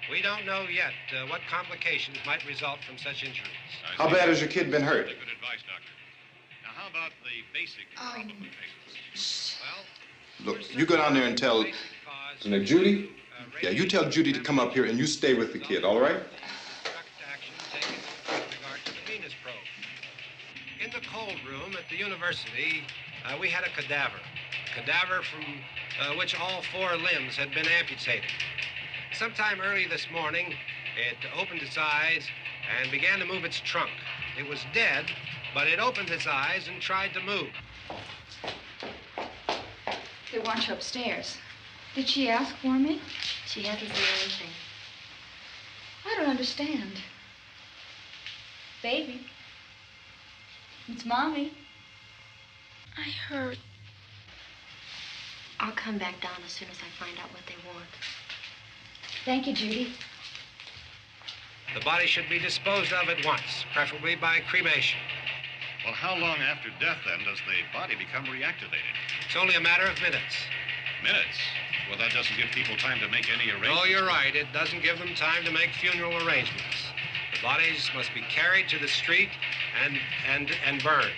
We don't know yet what complications might result from such injuries. How bad has your kid been hurt? Good advice, Doctor. Now, how about the basic problem of patients? Well, Look, you go down there and tell... Now, Judy? Yeah, you tell Judy to come up here and you stay with the kid, all right? In the cold room at the university, we had a cadaver from which all 4 limbs had been amputated. Sometime early this morning, it opened its eyes and began to move its trunk. It was dead, but it opened its eyes and tried to move. They want you upstairs. Did she ask for me? She hasn't said anything. I don't understand. Baby. It's Mommy. I heard. I'll come back down as soon as I find out what they want. Thank you, Judy. The body should be disposed of at once, preferably by cremation. Well, how long after death, then, does the body become reactivated? It's only a matter of minutes. Minutes? Well, that doesn't give people time to make any arrangements. No, you're right. It doesn't give them time to make funeral arrangements. The bodies must be carried to the street and burned.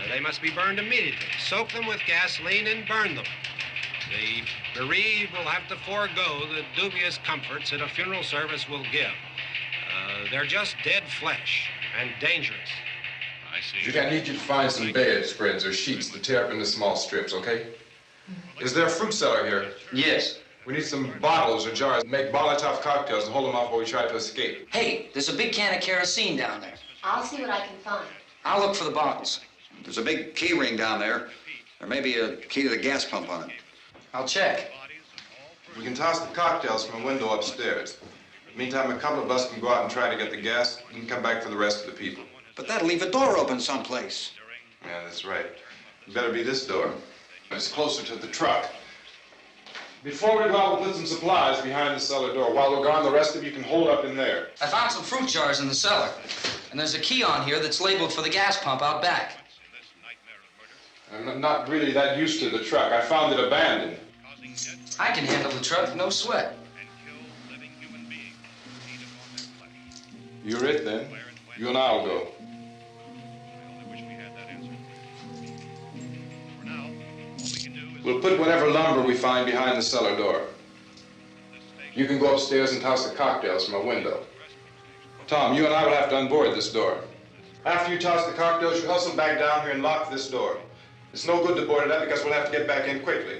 They must be burned immediately. Soak them with gasoline and burn them. The bereaved will have to forego the dubious comforts that a funeral service will give. They're just dead flesh and dangerous. I see. Judy, I need you to find some bedspreads or sheets to tear up into small strips, okay? Is there a fruit cellar here? Yes. We need some bottles or jars to make Molotov cocktails and hold them off while we try to escape. Hey, there's a big can of kerosene down there. I'll see what I can find. I'll look for the bottles. There's a big key ring down there. There may be a key to the gas pump on it. I'll check. We can toss the cocktails from a window upstairs. Meantime, a couple of us can go out and try to get the gas and come back for the rest of the people. But that'll leave a door open someplace. Yeah, that's right. It better be this door. It's closer to the truck. Before we go out, we'll put some supplies behind the cellar door. While we're gone, the rest of you can hold up in there. I found some fruit jars in the cellar. And there's a key on here that's labeled for the gas pump out back. I'm not really that used to the truck. I found it abandoned. I can handle the truck, no sweat. You're it, then. You and I'll go. We'll put whatever lumber we find behind the cellar door. You can go upstairs and toss the cocktails from a window. Tom, you and I will have to unboard this door. After you toss the cocktails, you hustle back down here and lock this door. It's no good to board it up because we'll have to get back in quickly.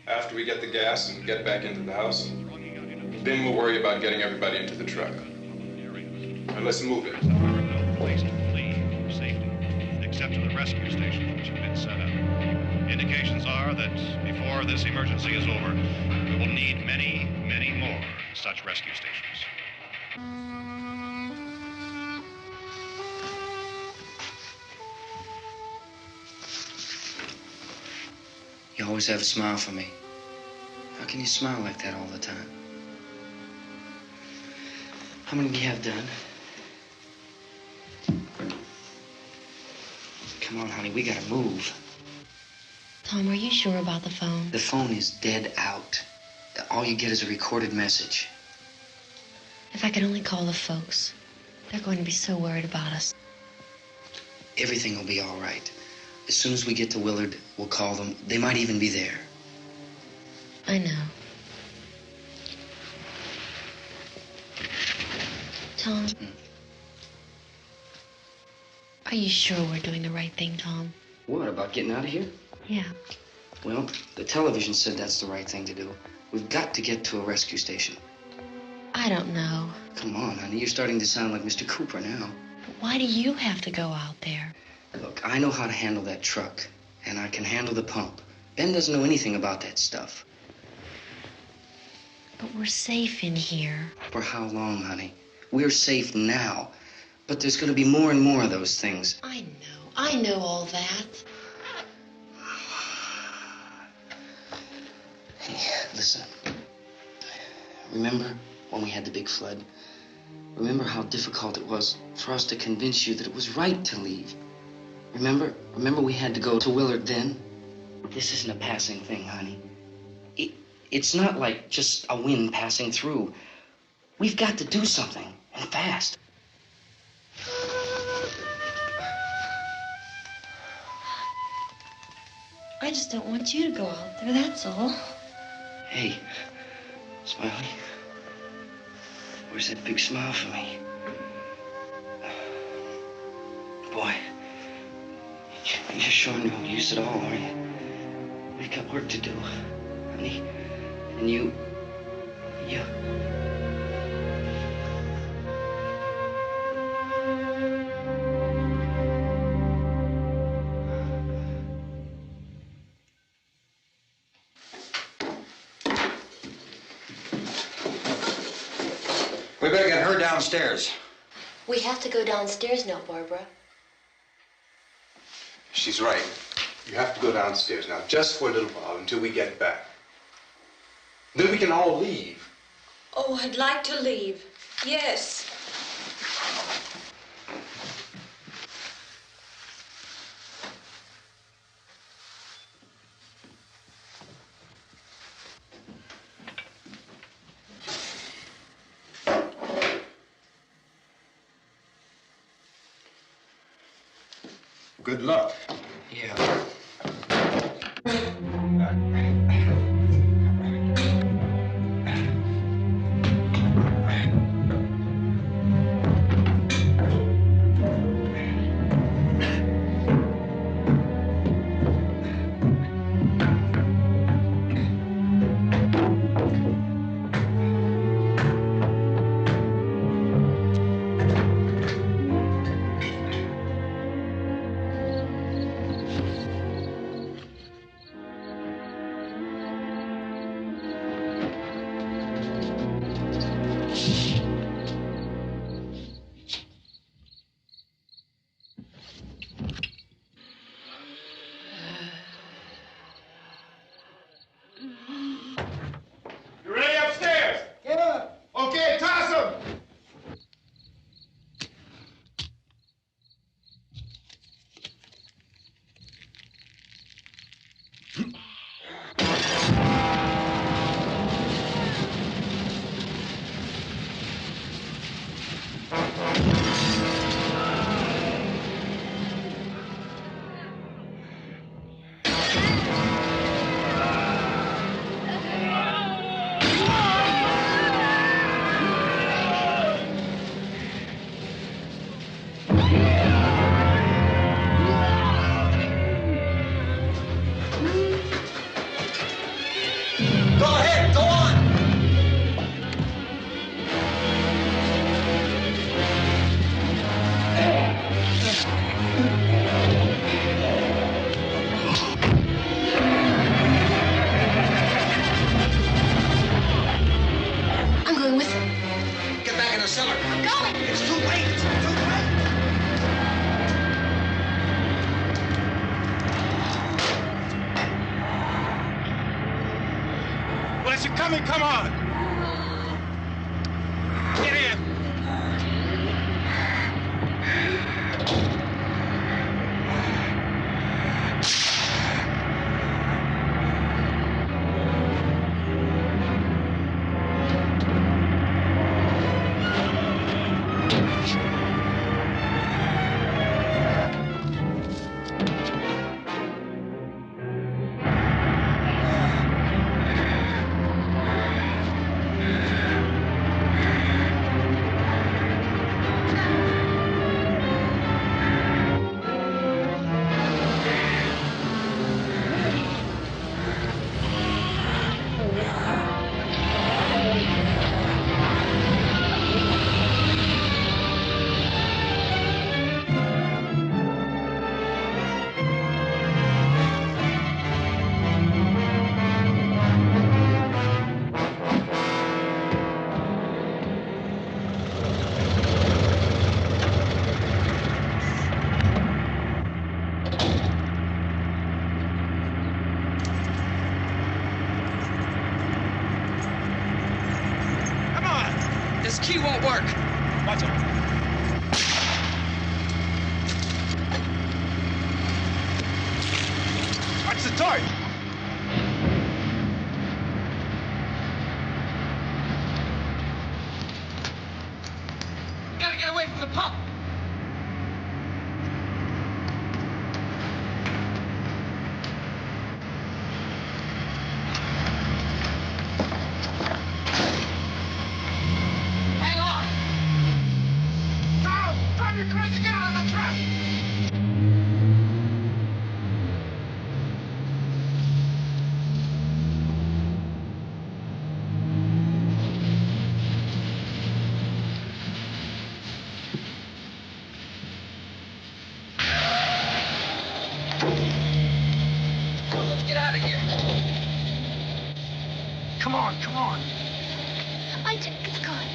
After we get the gas and get back into the house, then we'll worry about getting everybody into the truck. Now let's move it. Place to flee for safety, except to the rescue stations which have been set up. Indications are that before this emergency is over, we will need many, many more such rescue stations. You always have a smile for me. How can you smile like that all the time? How many do you have done? Come on, honey, we gotta move. Tom, are you sure about the phone? The phone is dead out. All you get is a recorded message. If I could only call the folks. They're going to be so worried about us. Everything will be all right. As soon as we get to Willard, we'll call them. They might even be there. I know. Tom. Are you sure we're doing the right thing, Tom? What, about getting out of here? Yeah. Well, the television said that's the right thing to do. We've got to get to a rescue station. I don't know. Come on, honey. You're starting to sound like Mr. Cooper now. But why do you have to go out there? Look, I know how to handle that truck, and I can handle the pump. Ben doesn't know anything about that stuff. But we're safe in here. For how long, honey? We're safe now. But there's going to be more and more of those things. I know all that. Hey, listen. Remember when we had the big flood? Remember how difficult it was for us to convince you that it was right to leave? Remember we had to go to Willard then? This isn't a passing thing, honey. It's not like just a wind passing through. We've got to do something, and fast. I just don't want you to go out there, that's all. Hey, Smiley, where's that big smile for me? Boy, you're showing no use at all, aren't you? We've got work to do, honey. And you... We better get her downstairs. We have to go downstairs now, Barbara. She's right. You have to go downstairs now, just for a little while, until we get back. Then we can all leave. Oh, I'd like to leave. Yes. Good luck. Yeah. coming, come on! Get in! This key won't work. Watch out. Watch the torch. Gotta get away from the pump. Come on, come on. I think it's gone.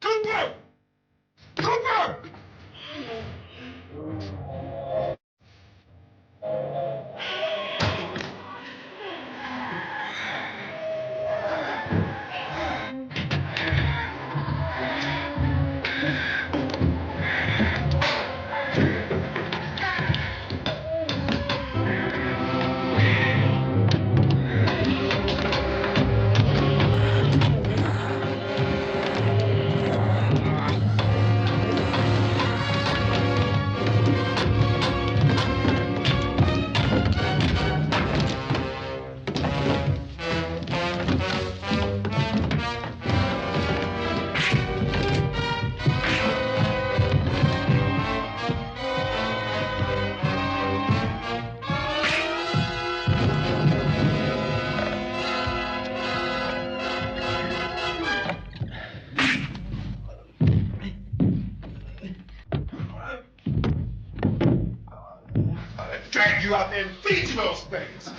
Cooper! Cooper! Drag you out there and feed you those things.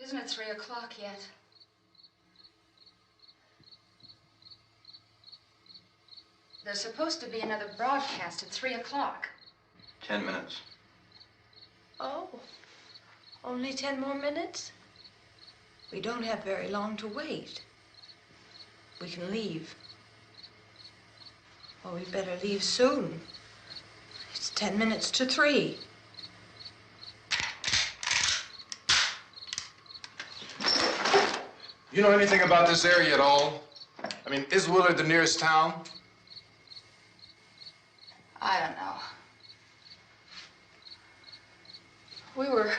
Isn't it 3 o'clock yet? There's supposed to be another broadcast at 3 o'clock. 10 minutes. Oh, only 10 more minutes? We don't have very long to wait. We can leave. Well, we better leave soon. It's 10 minutes to 3. You know anything about this area at all? I mean, is Willard the nearest town? I don't know. We were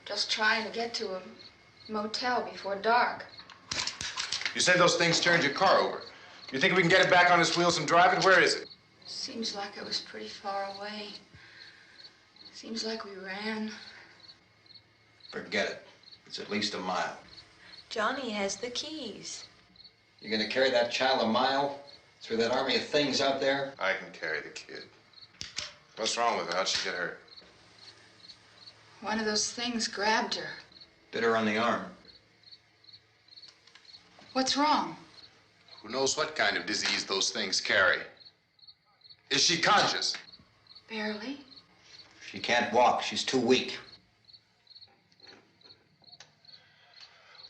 just trying to get to a motel before dark. You say those things turned your car over. You think we can get it back on its wheels and drive it? Where is it? Seems like it was pretty far away. Seems like we ran. Forget it. It's at least a mile. Johnny has the keys. You're gonna carry that child a mile through that army of things out there? I can carry the kid. What's wrong with her? How'd she get hurt? One of those things grabbed her. Bit her on the arm. What's wrong? Who knows what kind of disease those things carry? Is she conscious? Barely. She can't walk. She's too weak.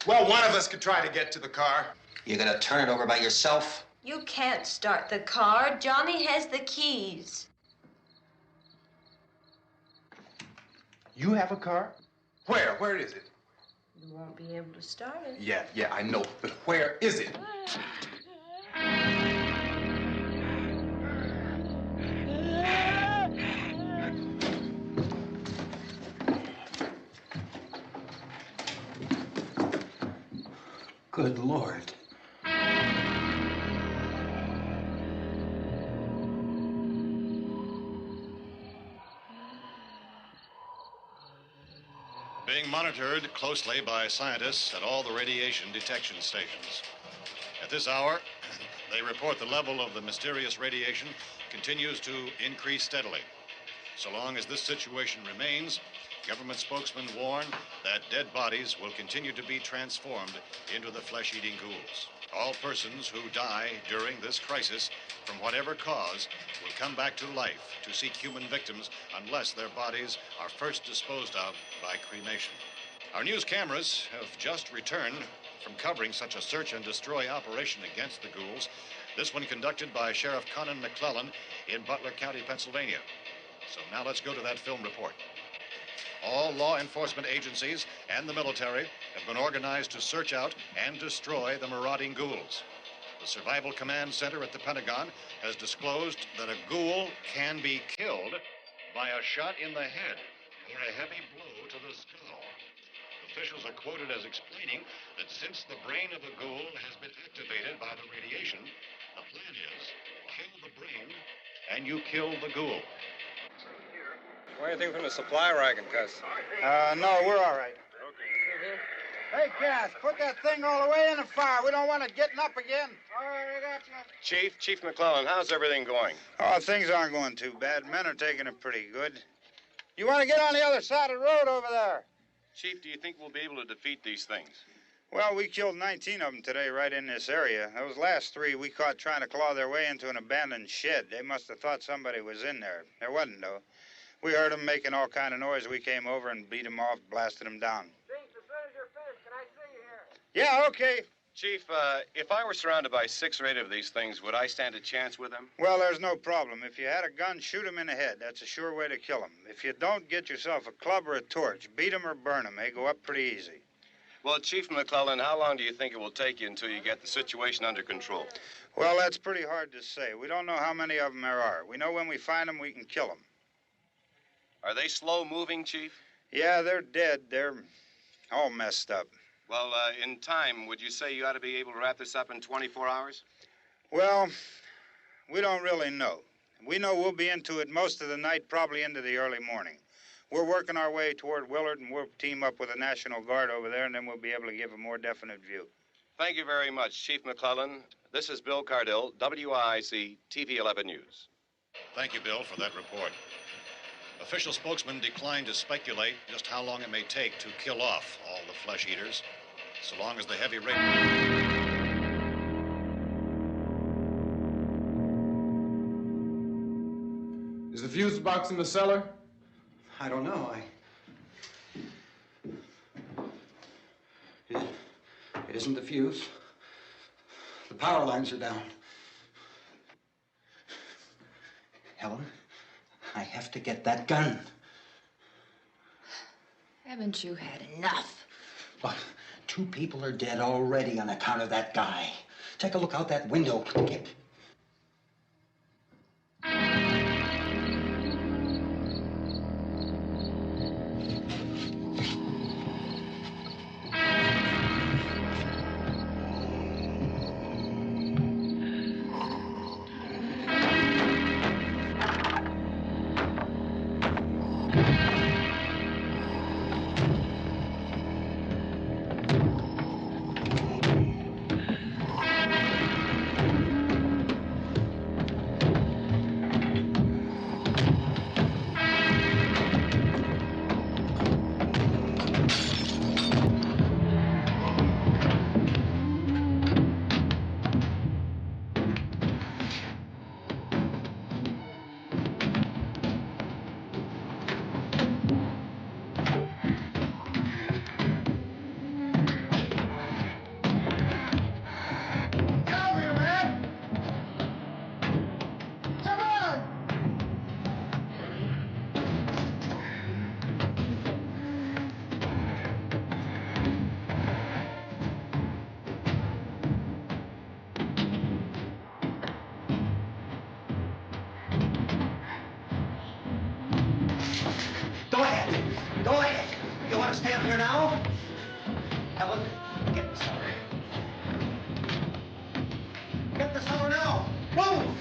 Well, one of us could try to get to the car. You gonna turn it over by yourself? You can't start the car. Johnny has the keys. You have a car? Where? Where is it? You won't be able to start it. Yeah, I know. But where is it? Good Lord. Being monitored closely by scientists at all the radiation detection stations. At this hour, they report the level of the mysterious radiation continues to increase steadily. So long as this situation remains, government spokesmen warn that dead bodies will continue to be transformed into the flesh-eating ghouls. All persons who die during this crisis, from whatever cause, will come back to life to seek human victims unless their bodies are first disposed of by cremation. Our news cameras have just returned from covering such a search and destroy operation against the ghouls, this one conducted by Sheriff Conan McClellan in Butler County, Pennsylvania. So now let's go to that film report. All law enforcement agencies and the military have been organized to search out and destroy the marauding ghouls. The Survival Command Center at the Pentagon has disclosed that a ghoul can be killed by a shot in the head or a heavy blow to the skull. Officials are quoted as explaining that since the brain of a ghoul has been activated by the radiation, the plan is kill the brain and you kill the ghoul. Want anything from the supply wagon, Cuss? No, we're all right. Hey, Cass, put that thing all the way in the fire. We don't want it getting up again. All right, I got you. Chief McClellan, how's everything going? Oh, things aren't going too bad. Men are taking it pretty good. You want to get on the other side of the road over there? Chief, do you think we'll be able to defeat these things? Well, we killed 19 of them today right in this area. Those last 3 we caught trying to claw their way into an abandoned shed. They must have thought somebody was in there. There wasn't, though. We heard them making all kind of noise. We came over and beat them off, blasted them down. Chief, as soon as you're finished, can I see you here? Yeah, okay. Chief, if I were surrounded by 6 or 8 of these things, would I stand a chance with them? Well, there's no problem. If you had a gun, shoot him in the head. That's a sure way to kill him. If you don't, get yourself a club or a torch. Beat him or burn him. They go up pretty easy. Well, Chief McClellan, how long do you think it will take you until you get the situation under control? Well, that's pretty hard to say. We don't know how many of them there are. We know when we find them, we can kill them. Are they slow-moving, Chief? Yeah, they're dead. They're all messed up. Well, in time, would you say you ought to be able to wrap this up in 24 hours? Well, we don't really know. We know we'll be into it most of the night, probably into the early morning. We're working our way toward Willard, and we'll team up with the National Guard over there, and then we'll be able to give a more definite view. Thank you very much, Chief McClellan. This is Bill Cardill, WIC TV 11 News. Thank you, Bill, for that report. Official spokesman declined to speculate just how long it may take to kill off all the flesh eaters, so long as the heavy rain... Is the fuse box in the cellar? I don't know. It isn't the fuse. The power lines are down. Helen, I have to get that gun. Haven't you had enough? But 2 people are dead already on account of that guy. Take a look out that window. Go ahead. You want to stay up here now? Helen, get the cellar. Get the cellar now. Move!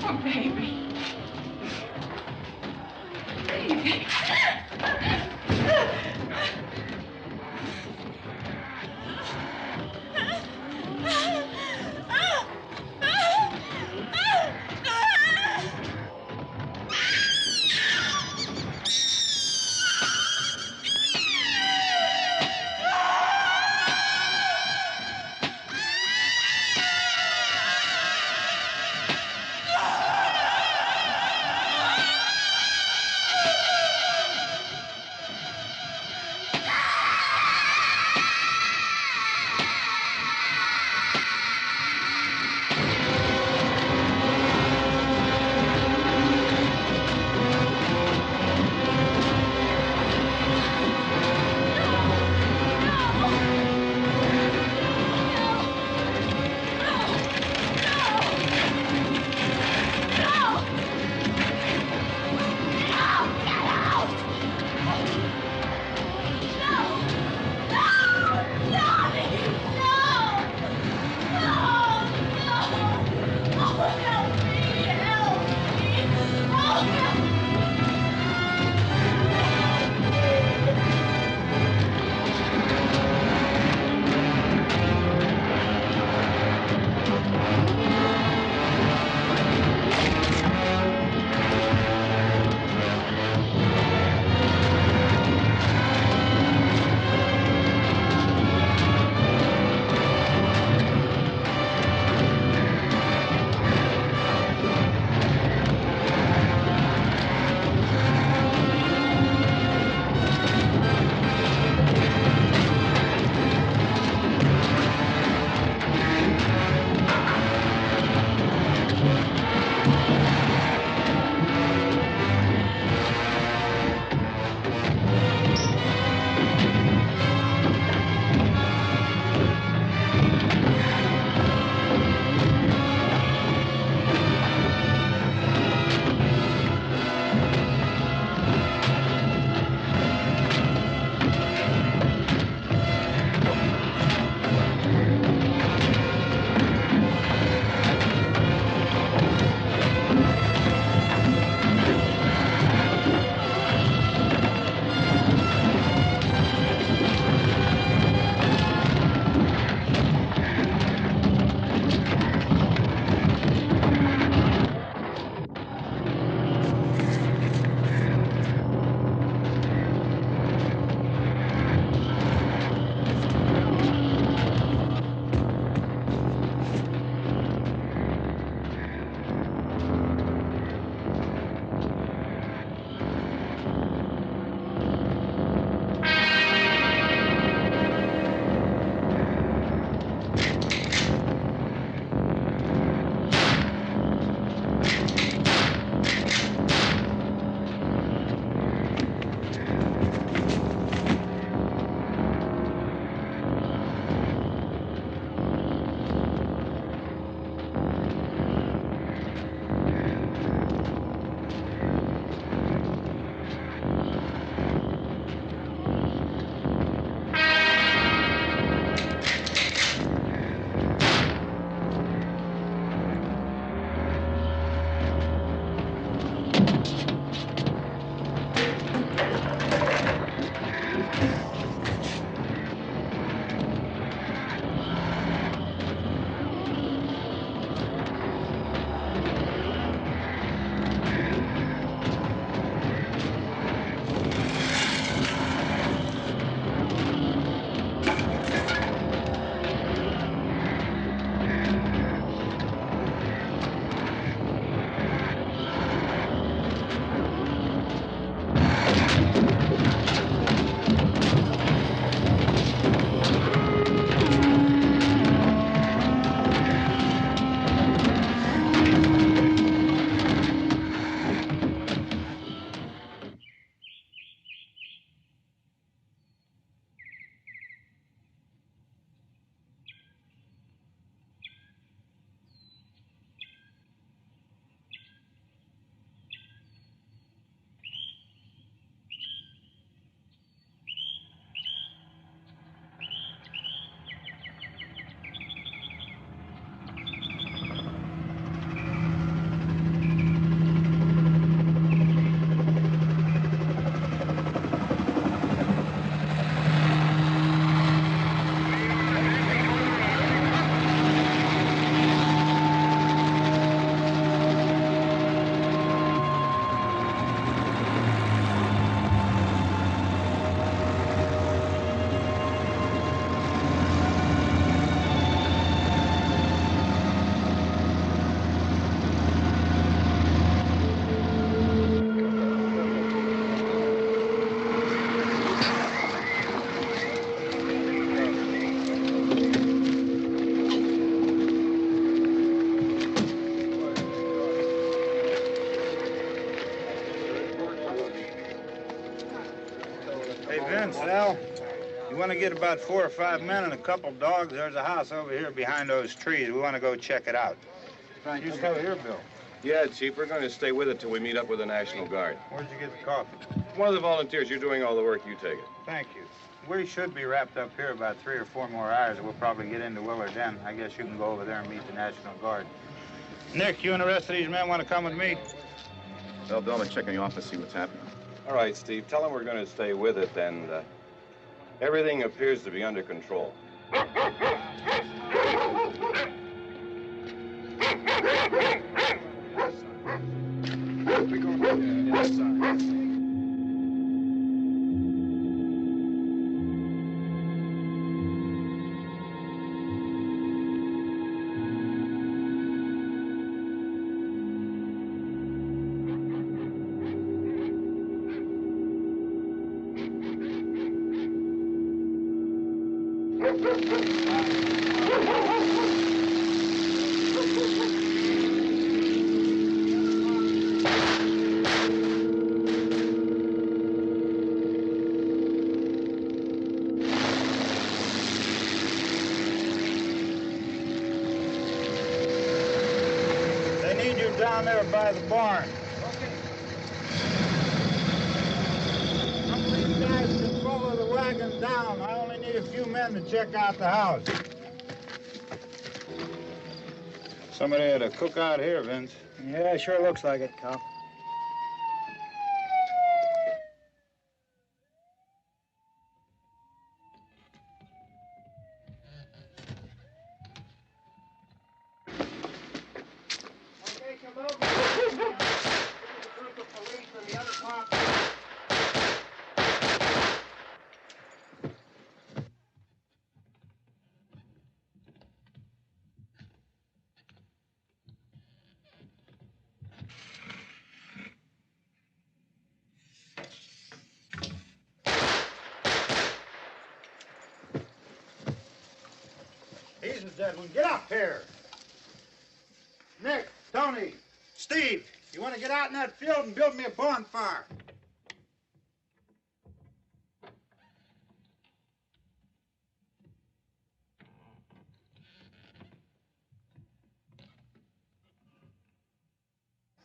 Oh, baby. want to get about 4 or 5 men and a couple dogs. There's a house over here behind those trees. We want to go check it out. You still here, Bill? Yeah, Chief, we're going to stay with it till we meet up with the National Guard. Where'd you get the coffee? One of the volunteers. You're doing all the work. You take it. Thank you. We should be wrapped up here about 3 or 4 more hours. We'll probably get into Willard then. I guess you can go over there and meet the National Guard. Nick, you and the rest of these men want to come with me? Well, Bill, I'm checking the office, see what's happening. All right, Steve. Tell them we're going to stay with it, and everything appears to be under control. Down there by the barn. Some of these guys can follow the wagon down. I only need a few men to check out the house. Somebody had a cookout here, Vince. Yeah, sure looks like it, Cop. He's a dead one. Get up here. Nick, Tony, Steve, you want to get out in that field and build me a bonfire?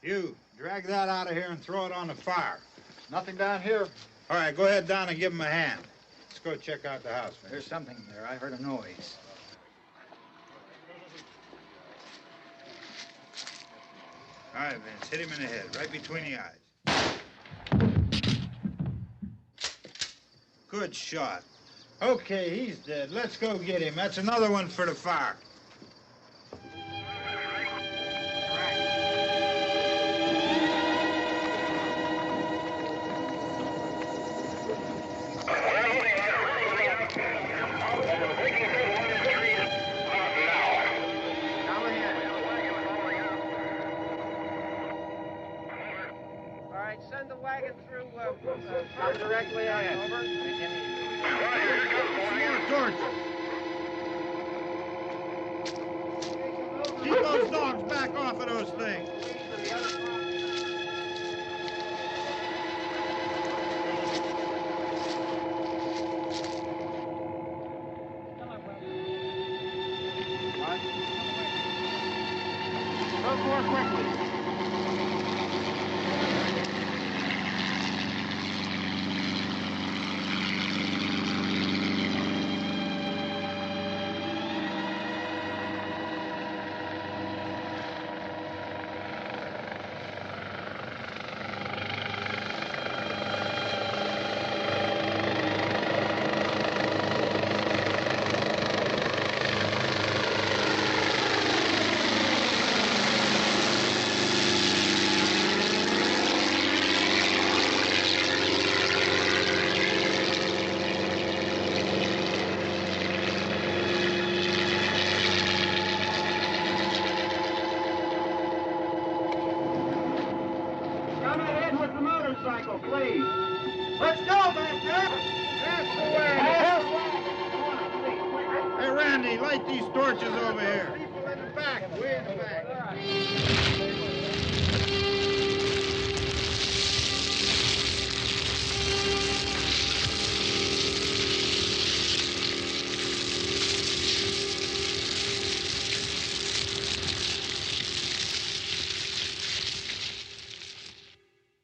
You, drag that out of here and throw it on the fire. Nothing down here. All right, go ahead down and give him a hand. Let's go check out the house. There's something there. I heard a noise. All right, Vince, hit him in the head, right between the eyes. Good shot. Okay, he's dead. Let's go get him. That's another one for the fire. Send the wagon through directly ahead. Over. More torches. Keep those dogs back off of those things. Go more quickly. Please. Let's go, back there. That's the way. Hey, Randy, light these torches over here. People in the back, way in the back.